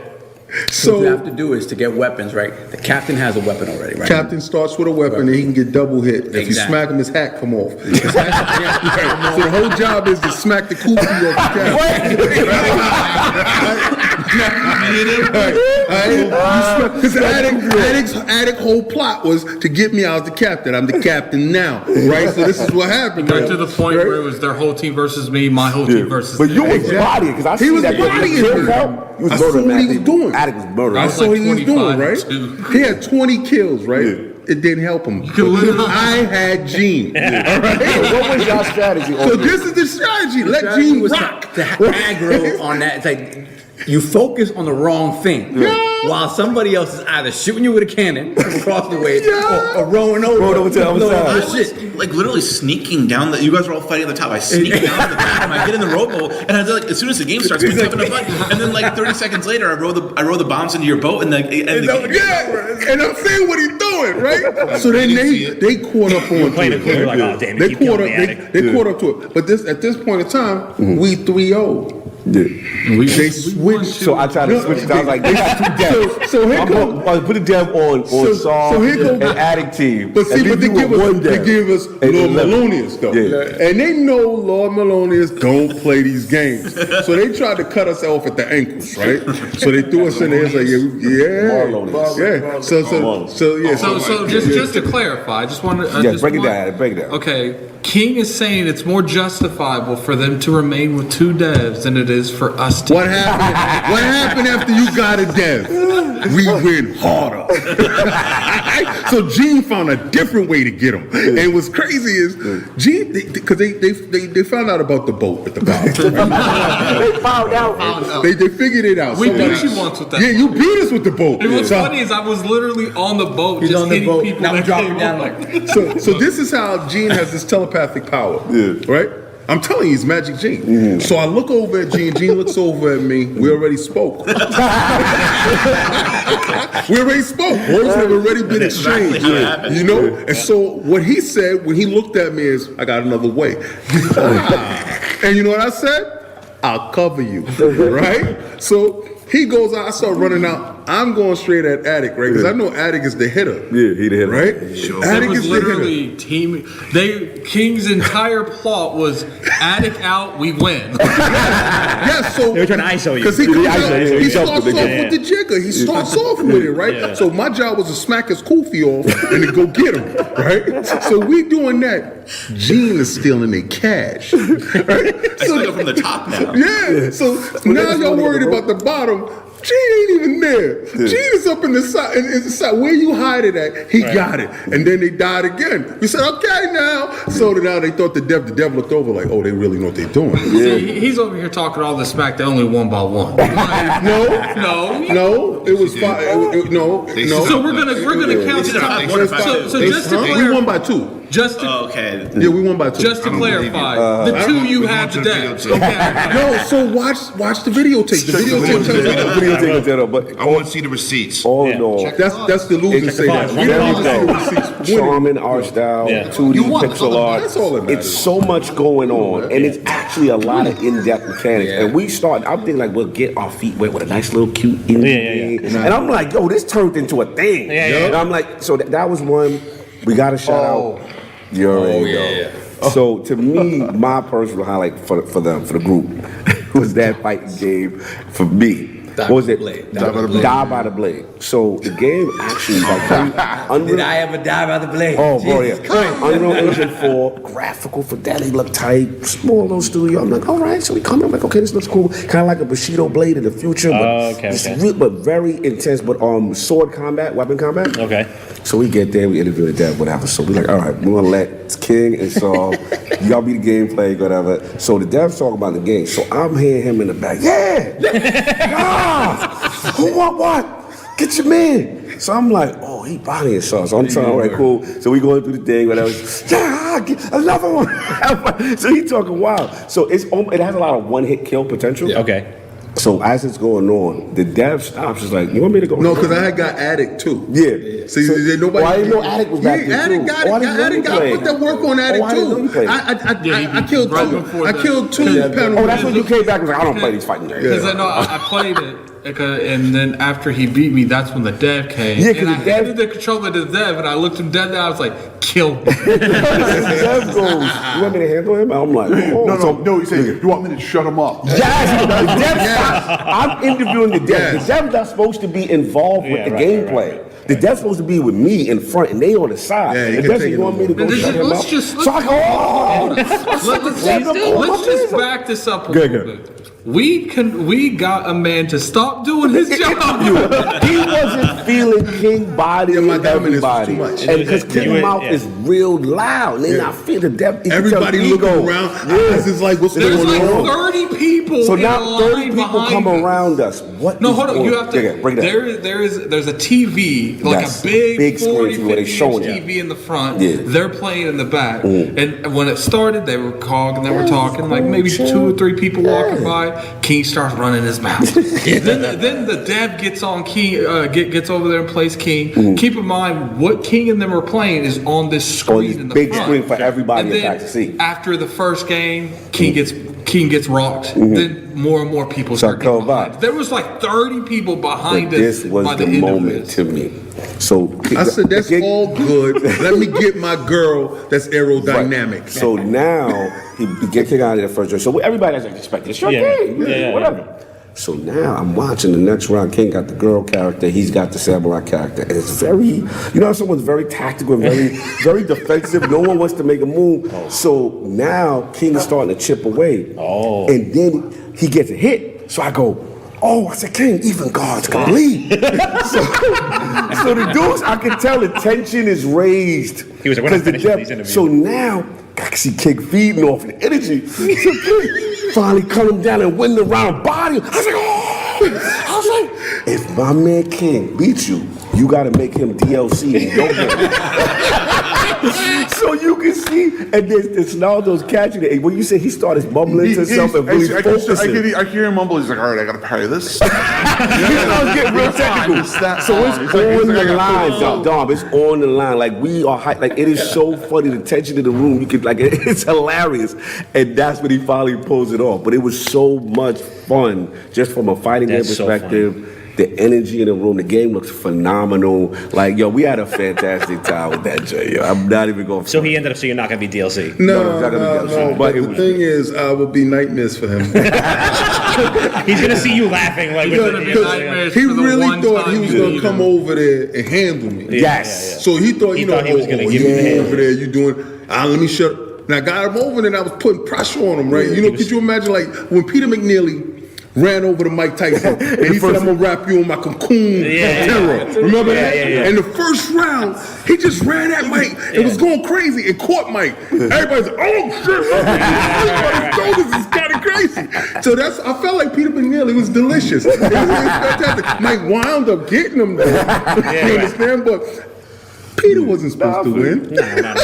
So what you have to do is to get weapons, right? The captain has a weapon already, right? Captain starts with a weapon and he can get double hit. If you Exactly. smack him, his hat come off. So the whole job is to smack the kufi off the captain. Because Addict's whole plot was to get me out as the captain. I'm the captain now, right? So this is what happened. Got to the point where it was their whole team versus me, my whole team versus But you them. was bodying, because I He see was that. bodying You him. was I saw what he was doing. Addict was murdering. I That's what he was doing, 25 right? and 2. He had 20 kills, right? it didn't help him. literally- I had Gene. All right? So what was your strategy? So this is the strategy. Let Gene was rock. to aggro on that. It's like you focus on the wrong thing. While somebody else is either shooting you with a cannon from across the way or rowing over to the other blowing side. up I your was shit. like literally sneaking down the. You guys were all fighting at the top. I sneak down to the bottom. I get in the rowboat, and I like as soon as the game starts, we jump in a button, and then like 30 seconds later, I row the bombs into your boat, and the game And I'm saying what he's doing, right? So then they caught up on playing to it cool, you're like, oh, damn it, They keep caught killing up. me, Attic. They caught up to it. But at this point in time, we 3-0. They switched. So I tried to switch it. I was like, they got two devs. So here I'm comes. gonna put a dev on Saul so here and go- Attic team. But see, And but they leave you give with us, one they dev. give us And Lord 11. Melonius though, Yeah. and they know Lord Melonius don't play these games, so they tried to cut us off at the ankles, right? So they threw us in there, it's like yeah. So just to clarify, I just wanted to Break it down. Okay, King is saying it's more justifiable for them to remain with two devs than it is for us to. What happened? What happened after you got a dev? We went harder. So Gene found a different way to get him. And what's crazy is Gene, because they found out about the boat at the bottom. They found out. They figured it out. We Somebody- beat you once with that. Yeah, you beat us with the boat. And what's So- funny is I was literally on the boat, He's just on the hitting boat. people Now we that dropping came down up. like. So this is how Gene has this telepathic power, right? I'm telling you, he's Magic Gene. So I look over at Gene. Gene looks over at me. We already spoke. We already spoke. Words have already been exchanged. how it happened. You know? And so what he said when he looked at me is, I got another way. And you know what I said? I'll cover you. Right? So he goes out. I start running out. I'm going straight at Attic, right? Because I know Attic is the hitter. Yeah, he the hitter. Right? Sure. It Attic was is the hitter. literally King's entire plot was Attic out, we win. Yeah, so They were trying to ISO you. because he comes ISO out, you. he He starts off jumped with the jigger. He starts off with it, right? So my job was to smack his koofy off and then go get him, right? So we doing that. Gene is stealing their cash, right? I still go from the top now. Yeah. So now y'all worried about the bottom. Gene ain't even there. Gene is up in the side. In the side. Where you hide it at? He got it. And then they died again. We said, okay, now. So now they thought the dev looked over like, oh, they really know what they're doing. See, he's over here talking all this smack. They only won by one. No, it was five. No. So we're gonna count the top. So just to We clarify, won by 2. just to Okay. Yeah, we won by 2. just to clarify, the two you had the devs. Okay. No, so watch the videotape. The videotape tells you. But I want to see the receipts. all in all, That's the losers say that. We don't even see the receipts. Winning. Charmin, art style, Yeah. 2D You won. pixel art. That's all that matters. It's so much going on, and it's actually a lot of in-depth mechanics. And we start. I'm thinking like we'll get our feet wet with a nice little cute indie thing. And I'm like, yo, this turned into a thing. And I'm like, so that was one. We got a shout out. You already know. So to me, my personal highlight for the group was that fighting game for me. What was it? Die by the Blade. So the game actually like Did I ever die by the blade? Oh, bro, yeah. Jesus Christ. Unreal Engine 4, graphical fidelity, look tight, small little studio. I'm like, all right, so we come in, I'm like, okay, this looks cool. Kind of like a Bushido blade in the future, but but very intense, but sword combat, weapon combat. Okay. So we get there, we interview the dev, whatever. So we like, all right, we're gonna let King and Saul, y'all be the gameplay, whatever. So the dev's talking about the game. So I'm hearing him in the back, who want what? Get your man. So I'm like, oh, he bodying Saul. So I'm trying, all right, cool. So we going through the thing, whatever. Yeah, get another one. So he talking wild. So it has a lot of one-hit kill potential. Okay. So as it's going on, the dev stops. Is like, you want me to go? No, because I had got Attic too. Yeah. See, nobody. Well, I didn't know Attic was back there Attic too. got Oh, I it. didn't know Attic he got played. put that work on Attic I didn't know he too. played. I killed right two. before I that. killed two Yeah. panels. Oh, that's when you came back and was like, I don't play these fighting games. Because I played it, and then after he beat me, that's when the dev came. Yeah, 'cause and I the dev- handed the controller to the dev, and I looked him dead, and I was like, kill me. The dev goes, you want me to handle him? I'm like, oh. No, he said, you want me to shut him up? Yes, the dev stopped. I'm interviewing the dev. Yes. The dev's not supposed to be involved with the gameplay. The dev's supposed to be with me in front, and they on the side. Yeah, you the can dev take said, it you want me to go Let's shut him just- up? let's- So I go, oh! Let's just back this up a Good, little good. bit. We got a man to stop doing his job. He wasn't feeling King body Yeah, my and dominance was everybody. too much. And because You King were- mouth yeah. is real loud. They not feeling the depth. You can Everybody tell looking ego. around. Yeah. Eyes is like, what's There's going like on? 30 people. So in now a 30 line people behind come us. around us. What No, is hold on. going- You have to. Yeah, break it down. There's a TV, like Yes, a big screen 40, TV where they 50 showing inch it. TV in the front. Yeah. They're playing in the back. Mm. And when it started, they were talking. They were talking. Like maybe 2 or 3 people walking by. King starts running his mouth. then the dev gets on King. Gets over there and plays King. Mm. Keep in mind what King and them are playing is on this screen this in the big front. screen for everybody And in then back to see. after the first game, King gets rocked. Then more and more people start Start getting coming behind. by. There was like 30 people behind But us this was by the end of moment this. to me. So I said, that's the- all good. Let me get my girl that's aerodynamic. Right. So now he get King out of the first round. So everybody has expected. Sure, Yeah. King, Yeah, whatever. So now I'm watching the next round. King got the girl character. He's got the samurai character, and it's very, you know, how someone's very tactical and very defensive. No one wants to make a move. So now King is starting to chip away. Oh. And then he gets a hit. So I go, oh, I said, King, even guards can bleed. so the dudes, I can tell the tension is raised. He was like, "We're not 'Cause the finishing depth- these interviews." So now, I can see King feeding off the energy. So King finally cut him down and win the round, body him. I was like, oh! I was like, if my man King beats you, you got to make him DLC and don't get him. So you can see, and there's now those catching it. And when you say he started mumbling to himself and really focusing. I hear him mumble. He's like, all right, I got to parry this. He starts getting real technical. So it's on the line, Dom. It's on the line. Like we are, like it is so funny. The tension in the room, you could like it's hilarious, and that's when he finally pulls it off. But it was so much fun, just from a fighting game That's so perspective. The energy in the room, the game looks phenomenal. Like yo, we had a fantastic time with that Jay. Yo, I'm not even going. So he ended up saying you're not going to be DLC. No, it's not gonna be DLC, But but it the was- thing is, I will be nightmares for him. He's going to see you laughing. Like, He's with gonna the- be nightmares He for the really one thought time he was you going beat to come him. over there and handle me. Yes. So he thought, He thought he was gonna give you you the hand. over there, you doing, let me shut up. And I got him over there and I was putting pressure on him, right? Could you imagine like when Peter McNeely ran over to Mike Tyson and he said, I'm going to wrap you in my cocoon of terror. Remember that? Yeah. And the first round, he just ran at Mike and was going crazy and caught Mike. Everybody's like, oh shit, everybody's shoulders is kind of crazy. So I felt like Peter McNeely was delicious. It was fantastic. Mike wound up getting him there. You understand? But Peter wasn't supposed to win. Yeah.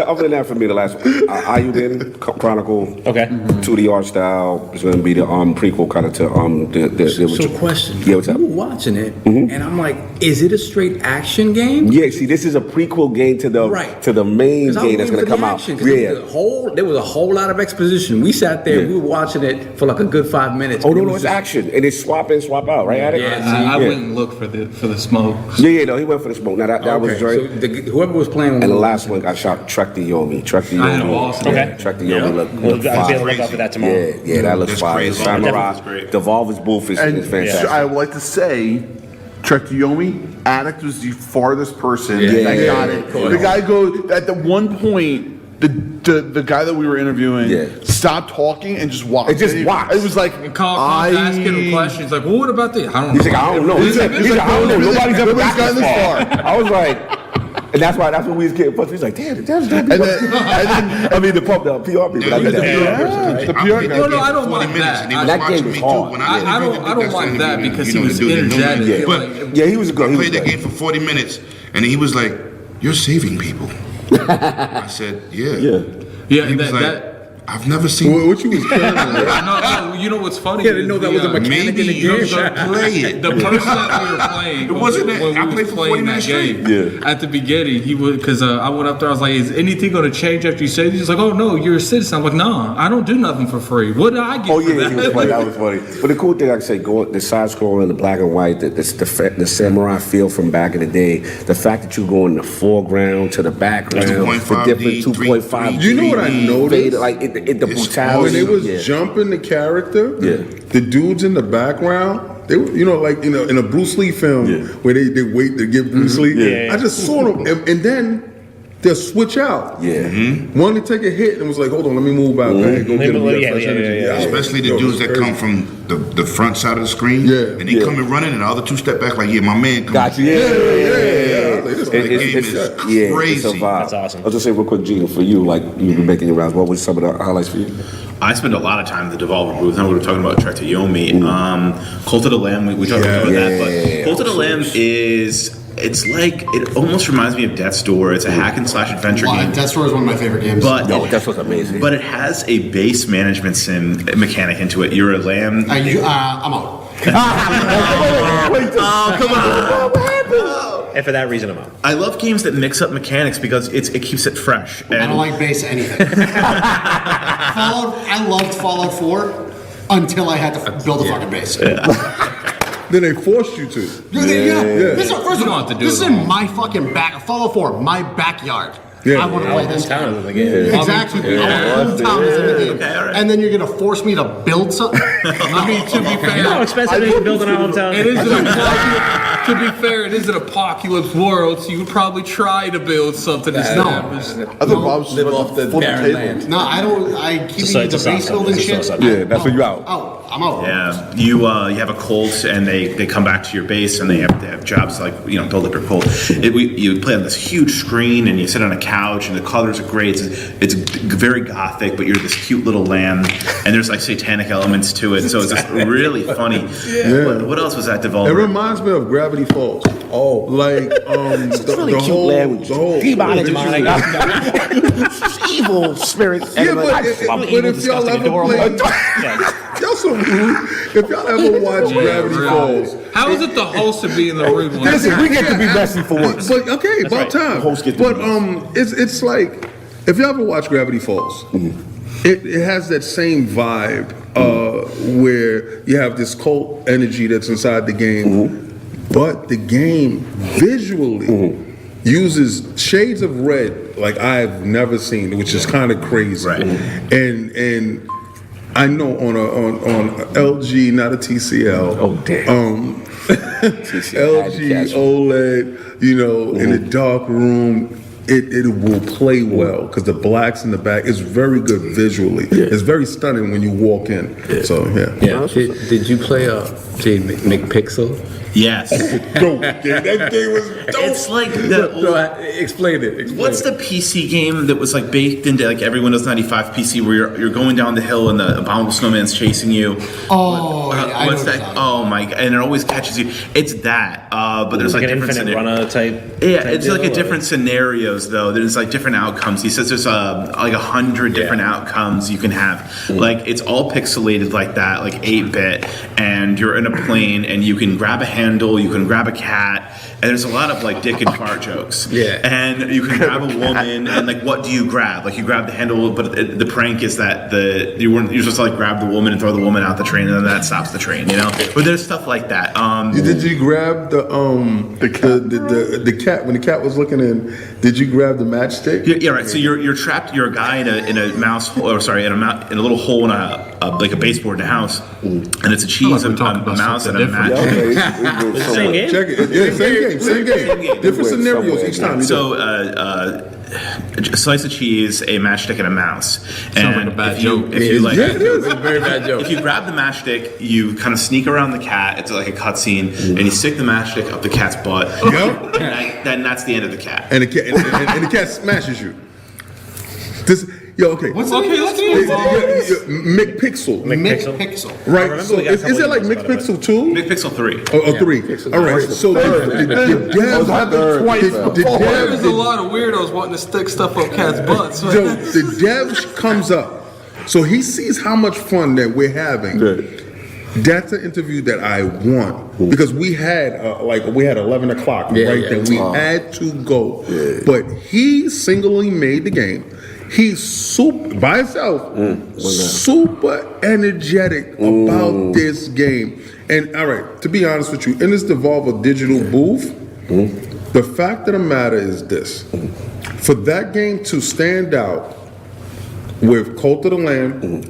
Other than that, for me, the last one, Ayuden Chronicle, Okay. 2D art style is going to be the prequel kind of to So question, Yeah, what's up? you were watching it, and I'm like, is it a straight action game? Yeah, see, this is a prequel game to the main 'Cause I was game that's waiting going to for come the out. action, 'cause there was a whole lot of exposition. We sat there, we were watching it for like a good 5 minutes. Oh and it no, was it's just- action, and it's swap in, swap out, right? Addict? I wouldn't look for the smoke. Yeah, no, he went for the smoke. Now that was Okay, right. so whoever was playing, And the last one got shot. Trek the Yomi. Trek the Yomi. I had a awesome Okay. Trek the Yomi look We'll be on the fire. lookout for that tomorrow. Yeah, that looks That's fire. crazy. Samurai. Definitely great. Devolver's booth is fantastic. I would like to say, Trek to Yomi, Addict was the farthest person that Yeah. got it. The guy goes at the one point. The guy that we were interviewing stopped talking and just watched. It just watched. It was like Cobb asking him questions like, well, what about this? I don't know. He's like, I don't know. He's like, I don't know. Nobody's ever got gotten this this far. I was like, and that's when we was getting punched. He's like, damn, the dev's doing I mean, the PR people. I get that. the PR guy. No, I don't mind that. That game was hard. I don't mind that because he was energetic. But Yeah, he was good. I He was played that good. game for 40 minutes, and he was like, "You're saving people." I said, "Yeah." Yeah, He was that, like, that "I've never seen." What you was playing like? no, you know what's funny? I didn't know that was a mechanic in the game. Play it. The person that we were playing, It wasn't that. when I we played was for playing 40 that minutes game. At the beginning, he would because I went up there. I was like, "Is anything going to change after you say this?" He's like, "Oh no, you're a citizen." I'm like, "Nah, I don't do nothing for free. What did I get?" Oh for yeah, he was funny. That was funny. But the cool thing, like I say, the side scrolling, the black and white, the samurai feel from back in the day. The fact that you go in the foreground to the background, the 2.5D, different 2.5. You know what I noticed? Like the It's brutality. When they was Yeah. jumping the character, Yeah. the dudes in the background, They were, like in a Bruce Lee film where they wait to give Bruce Lee. I just saw them, and then they'll switch out. One to take a hit and was like, hold on, let me move out. Go get fresh energy. Especially the dudes that come from the front side of the screen. And they come in running, and the other two step back like, my man. Got you. This game is crazy. It's a vibe. That's awesome. I'll just say real quick, Gene, for you, like you've been making your rounds. What was some of the highlights for you? I spend a lot of time in the Devolver booth. I know we were talking about Trek to Yomi. Cult of the Lamb, we talked about that, but Cult of the Lamb it's like, it almost reminds me of Death's Door. It's a hack and slash adventure game. Death's Door is one of my favorite games. But Death's Door's amazing. But it has a base management sim mechanic into it. You're a lamb. I'm out. Oh, come on. And for that reason, I'm out. I love games that mix up mechanics because it keeps it fresh. And I don't like base anything. I loved Fallout 4 until I had to build a fucking base. Then they forced you to. This is in my fucking Fallout 4, my backyard. I want to play this Hometown is in the game. Exactly. Our hometown is in the game. And then you're going to force me to build something? I mean, to be fair, You know how expensive it is to build in our hometown? it is to be fair, it is an apocalypse world, so you would probably try to build something established. I thought Bob was Live off the barren land. No, I don't. I keep So the it's a base sauce. building It's a shit. sauce. That's when you out. I'm out. Yeah, you have a cult, and they come back to your base, and they have jobs like build up your cult. You play on this huge screen, and you sit on a couch, and the colors are great. It's very gothic, but you're this cute little lamb, and there's like satanic elements to it, so it's just really funny. What else was that It developed? reminds me of Gravity Falls. Oh, like the whole Evil spirits. Yeah, but if y'all ever played, y'all so rude. If y'all ever watched Gravity Falls, How is it the host to be in the room? Listen, we get to be messy for once. but okay, about time. Host gets to But be it's like if y'all ever watch Gravity Falls, it has that same vibe where you have this cult energy that's inside the game, but the game visually uses shades of red like I've never seen, which is kind of crazy. Right. And I know on LG, not a TCL. Oh, damn. LG OLED, in a dark room, it will play well because the blacks in the back is very good visually. It's very stunning when you walk in. So Did you play McPixel? Yes. dope. That game was dope. It's like the Explain it. What's the PC game that was like baked into like every Windows 95 PC where you're going down the hill and the abominable snowman's chasing you? I What's know that? Oh my god! And it always catches you. It's that, but there's like an different infinite runner type. Yeah, it's like a different scenarios though. There's like different outcomes. He says there's like 100 different outcomes you can have. Like it's all pixelated like that, like 8-bit, and you're in a plane and you can grab a handle, you can grab a cat, and there's a lot of like dick and fart jokes. And you can grab a woman, and like what do you grab? Like you grab the handle, but the prank is that you're supposed to like grab the woman and throw the woman out the train, and then that stops the train. But there's stuff like that. Did you grab the cat when the cat was looking in? Did you grab the matchstick? Yeah, right. So you're trapped. You're a guy in a mouse hole, in a little hole in like a baseboard in a house, and it's a cheese, a mouse, and a match. Same game? Check it. Yeah, same game. Different scenarios each time. So a slice of cheese, a matchstick, and a mouse. Sounds like a bad joke. Yeah, it is. It's a very bad joke. If you grab the matchstick, you kind of sneak around the cat. It's like a cutscene, and you stick the matchstick up the cat's butt. Yep. And that's the end of the cat. And the cat smashes you. Okay. What's the name of that game? McPixel. McPixel. Right. So is it like McPixel 2? McPixel 3. Oh, 3. All right. So the There's a lot of weirdos wanting to stick stuff up cats' butts. the dev comes up. So he sees how much fun that we're having. That's an interview that I want because we had 11 o'clock right then. We had to go, but he singly made the game. He's super by himself, super energetic about this game. And all right, to be honest with you, in this Devolver digital booth, the fact of the matter is this: for that game to stand out with Cult of the Lamb,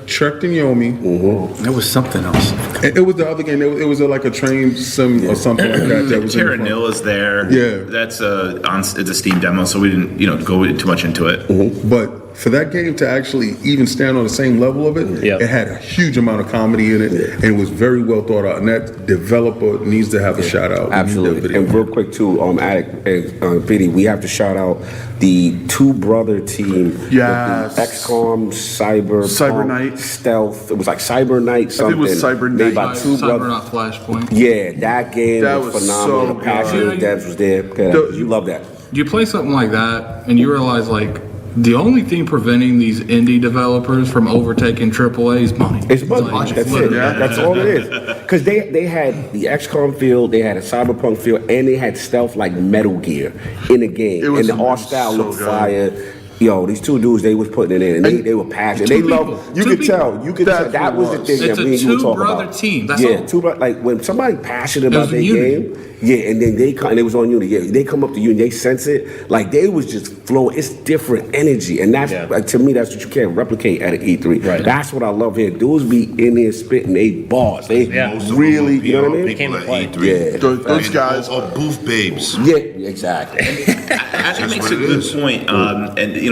Trek and Yomi. There was something else. It was the other game. It was like a train sim or something like that. That was in the Terra front. Nil is there. Yeah. That's it's a Steam demo, so we didn't go too much into it. But for that game to actually even stand on the same level of it, Yep. it had a huge amount of comedy in it, and it was very well thought out. And that developer needs to have a shout out. Absolutely. And real quick too, Attic and PD, we have to shout out the two brother team. Yes. The XCOM, Cyber Knight. Stealth. It was like Cyber Knight something. I think it was Cyber Made Knight. by two brothers. Cybernaut Flashpoint. Yeah, that game That was was phenomenal. so The passion of the good. devs was there. You love that. You play something like that, and you realize like the only thing preventing these indie developers from overtaking AAA is money. It's money. Like, That's it. literally. That's all it is. Because they had the XCOM feel, they had a Cyberpunk feel, and they had stealth like Metal Gear in the game. It was And the art style so looked good. fire. Yo, these two dudes, they was putting it in, and they were passionate. They Two love. people. You Two could people. tell. You could tell. That's That what was it the thing It's that a me and you were talking two-brother about. team. That's yeah, all. two brothers. Like when somebody passionate about was their unity. game. Yeah, and then they come, and it was on Unity. Yeah, they come up to you and they sense it. Like they was just flowing. It's different energy, and that's like, to me, that's what you can't replicate at an E3. Right. That's what I love here. Dudes be in there spitting they bars. They Most of really, them you know what I mean? people at play. E3. Yeah. Those guys are booth babes. Yeah, exactly. I think makes what a it good is. point. And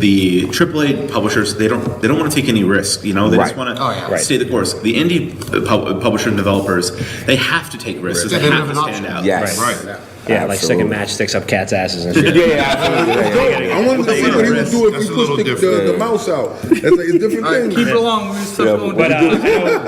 the AAA publishers they don't want to take any risks. They Right. just want to stay the course. The indie publisher and developers they have to take risks. They have to stand out. Yes. Right. Yeah, like sticking Absolutely. matchsticks up cats' asses and shit. Yeah, absolutely. I wanted to see what he would do if That's he a little pushed the different. mouse out. It's different All right, things. keep it along. We're still going But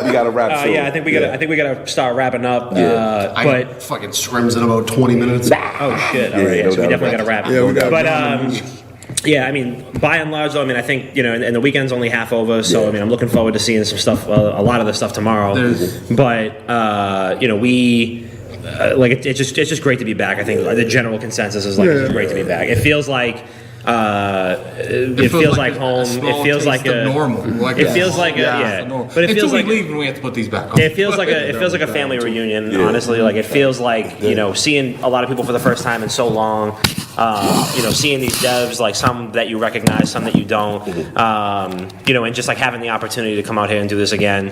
We got to wrap soon. yeah, I think we gotta start wrapping up. I But got fucking scrims in about 20 minutes. oh shit, all right, Yeah, yeah, so we no definitely doubt. gotta wrap. Yeah, we got But yeah, I mean, by and large, though, I mean, I think and the weekend's only half over, so I mean, I'm looking forward to seeing some stuff, a lot of the stuff tomorrow. But we. Like it's just great to be back. I think the general consensus is like it's great to be back. It feels like it feels like home. It feels like a normal. Like it feels like a but it Until feels we like leave and we have to put these back on. it feels like a family reunion. Honestly, like it feels like seeing a lot of people for the first time in so long. Seeing these devs, like some that you recognize, some that you don't, and just like having the opportunity to come out here and do this again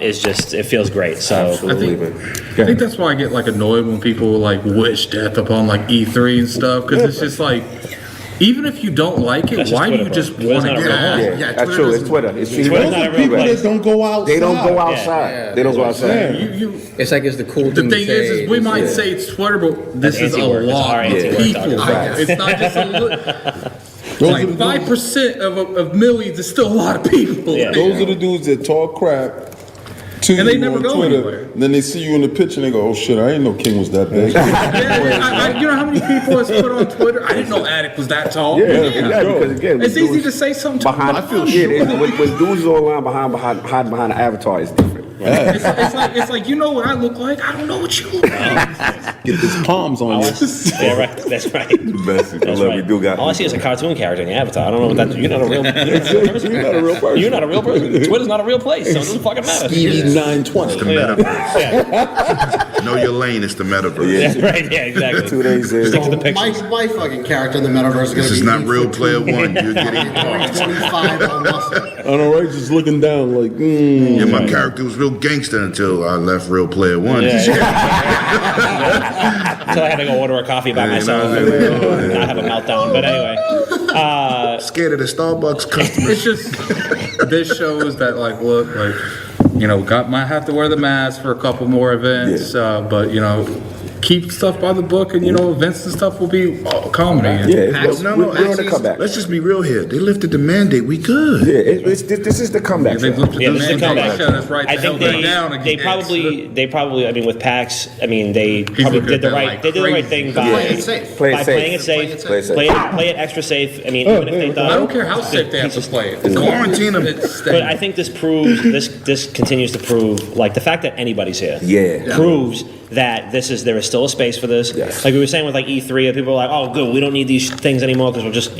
is just it feels great. So I think that's why I get like annoyed when people like wish death upon like E3 and stuff because it's just like. Even if you don't like it, That's just why do Twitter, you bro. just Twitter's want to not a go real home? home. Yeah, that's true. It's Twitter. Twitter's not a real People place. that don't go outside. They don't go outside. Yeah. They don't go outside. It's like it's the cool The thing to thing say. is we might say it's Twitter, but this is a anti-work. It's lot our of anti-work people. talking. It's not just like 5% of millions is still a lot of people. Yeah. Those are the dudes that talk crap to And they you never on go Twitter. anywhere. Then they see you in the picture and they go, "Oh shit, I didn't know King was that big." You know how many people has put on Twitter? I didn't know Attic was that tall. Yeah, because again, It's when easy dudes to say something. behind. I feel when dudes are online hiding behind an avatar, it's different. It's like you know what I look like. I don't know what you look like. Get these palms on you. Yeah, right. That's right. That's That's what right. we do got. All I see is a cartoon character in the avatar. I don't know what that. You're not a real. You're not a real person. You're not a real person. Twitter's not a real place, so it doesn't fucking matter. Stevie 920. The metaverse. Know your lane. It's the metaverse. Yeah, right. Yeah, exactly. 2 days in. Stick to the pictures. My fucking character in the metaverse is This going to is be not real player one. You're getting 325 on muscle. I know, right? Just looking down like, Yeah, my character was real gangster until I left real player one. Until I had to go order a coffee by myself and not have a meltdown. But anyway, Scared of the Starbucks customers. It's just this shows that like look like might have to wear the mask for a couple more events, but keep stuff by the book and events and stuff will be comedy. And Yeah, No, we're on the actually, comeback. let's just be real here. They lifted the mandate. We good. Yeah, this is the comeback. they've show. looked at yeah, the this is a man comeback. shut us right I the hell think down they again. probably. I mean, with PAX, I mean, they probably looking did at the that right. like They did the right crazy. thing by Play it safe. Play it by safe. playing it safe. Play it safe. Play it extra safe. I mean, even if they thought I don't care how safe they have to play it. Quarantine them. But I think this proves this continues to prove like the fact that anybody's here Yeah. proves that there is still a space for this. Yes. Like we were saying with like E3, people were like, oh, good, we don't need these things anymore because we'll just,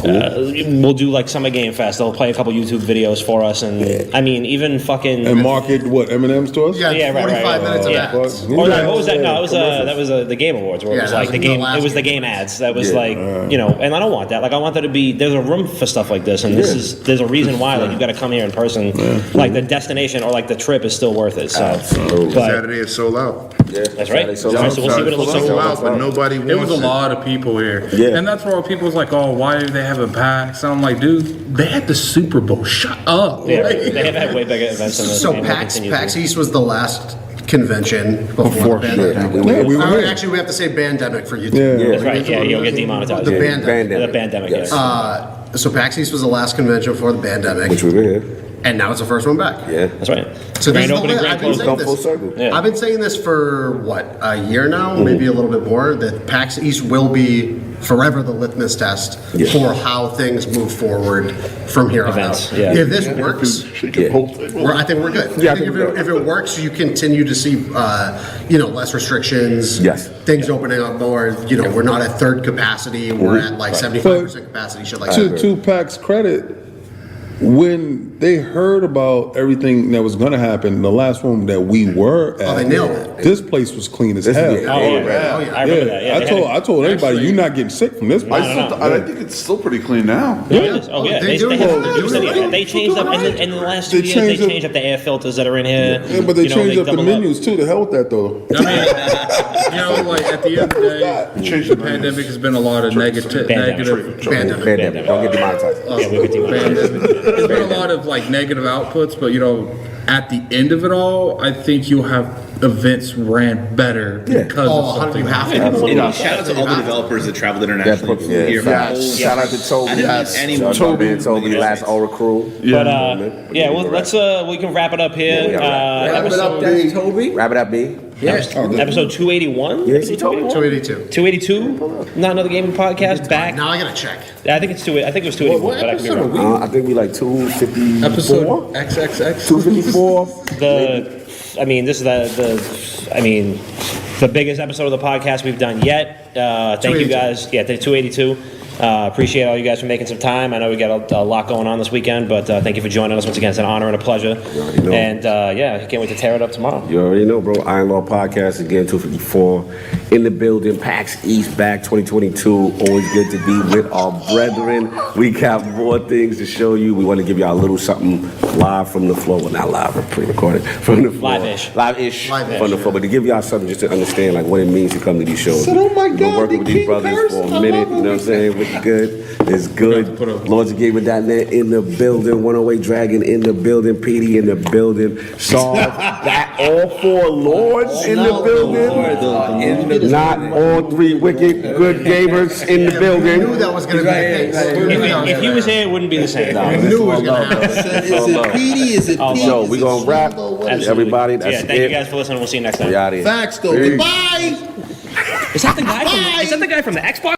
we'll do like Summer Game Fest. They'll play a couple YouTube videos for us, and I mean, even fucking And market what M&M's to us? Yeah, Yeah, right, 45 right. minutes of Yeah. ads. Or like, what was that? No, that was the Game Awards where it Yeah, was that like was the the game. last It was the game. game ads. That was like and I don't want that. Like I want there to be. There's a room for stuff like this, and there's a reason why. Like you got to come here in person. Like the destination or like the trip is still worth it. So, Absolutely. but Saturday is sold out. that's right. So So we'll see what it looks like. Sold out, but nobody wants It was a lot of people here. Yeah. And that's where people was like, oh, why are they having packs? I'm like, dude, they had the Super Bowl. Shut up. Yeah, Like- they have had way bigger events than this. So and they'll PAX continue to. PAX East was the last convention before the sure. pandemic. Yeah, we were here. Actually, we have to say pandemic for you. Yeah. That's right. Yeah, you'll get demonetized. The Yeah. pandemic. The pandemic. Yes. Yeah. So PAX East was the last convention before the pandemic, Which we were here. and now it's the first one back. Yeah. That's right. So this Grand is the opening, way- grand I've been closing. saying Come full this. circle. Yeah. I've been saying this for what, a year now, maybe a little bit more. That PAX East will be forever the litmus test Yeah. for how things move forward from here on Events, out. yeah. If this works, Yeah. I think we're good. Yeah, I think if it works, you continue to see, less restrictions. Yes. Things opening up more. We're not at third capacity. We're at like 75% capacity. Shit like that. To PAC's credit, when they heard about everything that was going to happen, the last one that we were at, they nailed it. This place was clean as hell. yeah. Oh, yeah. Oh, yeah. I remember that. Yeah, I told everybody, you're not getting sick from this place. I think it's still pretty clean now. Yeah. It is. Oh yeah, They do. they changed up in the last 2 They years. They changed up- changed up the air filters that are in here. Yeah, but they changed up the doubled menus too. The hell with that though. I mean, like at the end of the day, the pandemic has been a lot of negative. Pandemic. Pandemic. Don't get demonetized. Yeah, we could do that. There's been a lot of like negative outputs, but at the end of it all, I think you'll have events ran better because of something. You have to. Shout out to all the developers that traveled internationally here. for the whole- Shout out to Toby. I didn't meet anyone. Shout out to Toby, last Aura crew. But well, let's we can wrap it up here. Toby. Wrap it up, B. Episode 281. Yeah, see Toby. 282. 282. Not Another Gaming Podcast. Back. Now I gotta check. I think it's 2. I think it was 281. But I could be wrong. I think we like 254. Episode XXX. 254. This is the biggest episode of the podcast we've done yet. Thank you guys. Yeah, 282. Appreciate all you guys for making some time. I know we got a lot going on this weekend, but thank you for joining us once again. It's an honor and a pleasure. know. And I can't wait to tear it up tomorrow. You already know, bro. Iron Law Podcast again, 254 in the building. PAX East back 2022. Always good to be with our brethren. We got more things to show you. We want to give y'all a little something live from the floor. Well, not live, but pre-recorded from the floor. Live-ish. Live-ish Live-ish, from the floor. But to give y'all something just to understand like what it means to come to these shows. Oh my We've been God, working the with these King brothers curse. for a I minute. love You know what I'm saying? It's good. It's good. LordsOfGaming.net in the building. 108 Dragon in the building. PD in the building. Saw that all 4 Lords in the building. Not all 3 wicked good gamers in the I building. knew that was gonna be the case. If he was here, it wouldn't be the same. I knew it was gonna happen. Is it Petey? Is it Pete? So we're gonna wrap. Absolutely. Everybody, that's yeah, thank you it. guys for listening. We'll see you next time. We out here. Facts though. Peace. Goodbye. Is that the guy from the Xbox?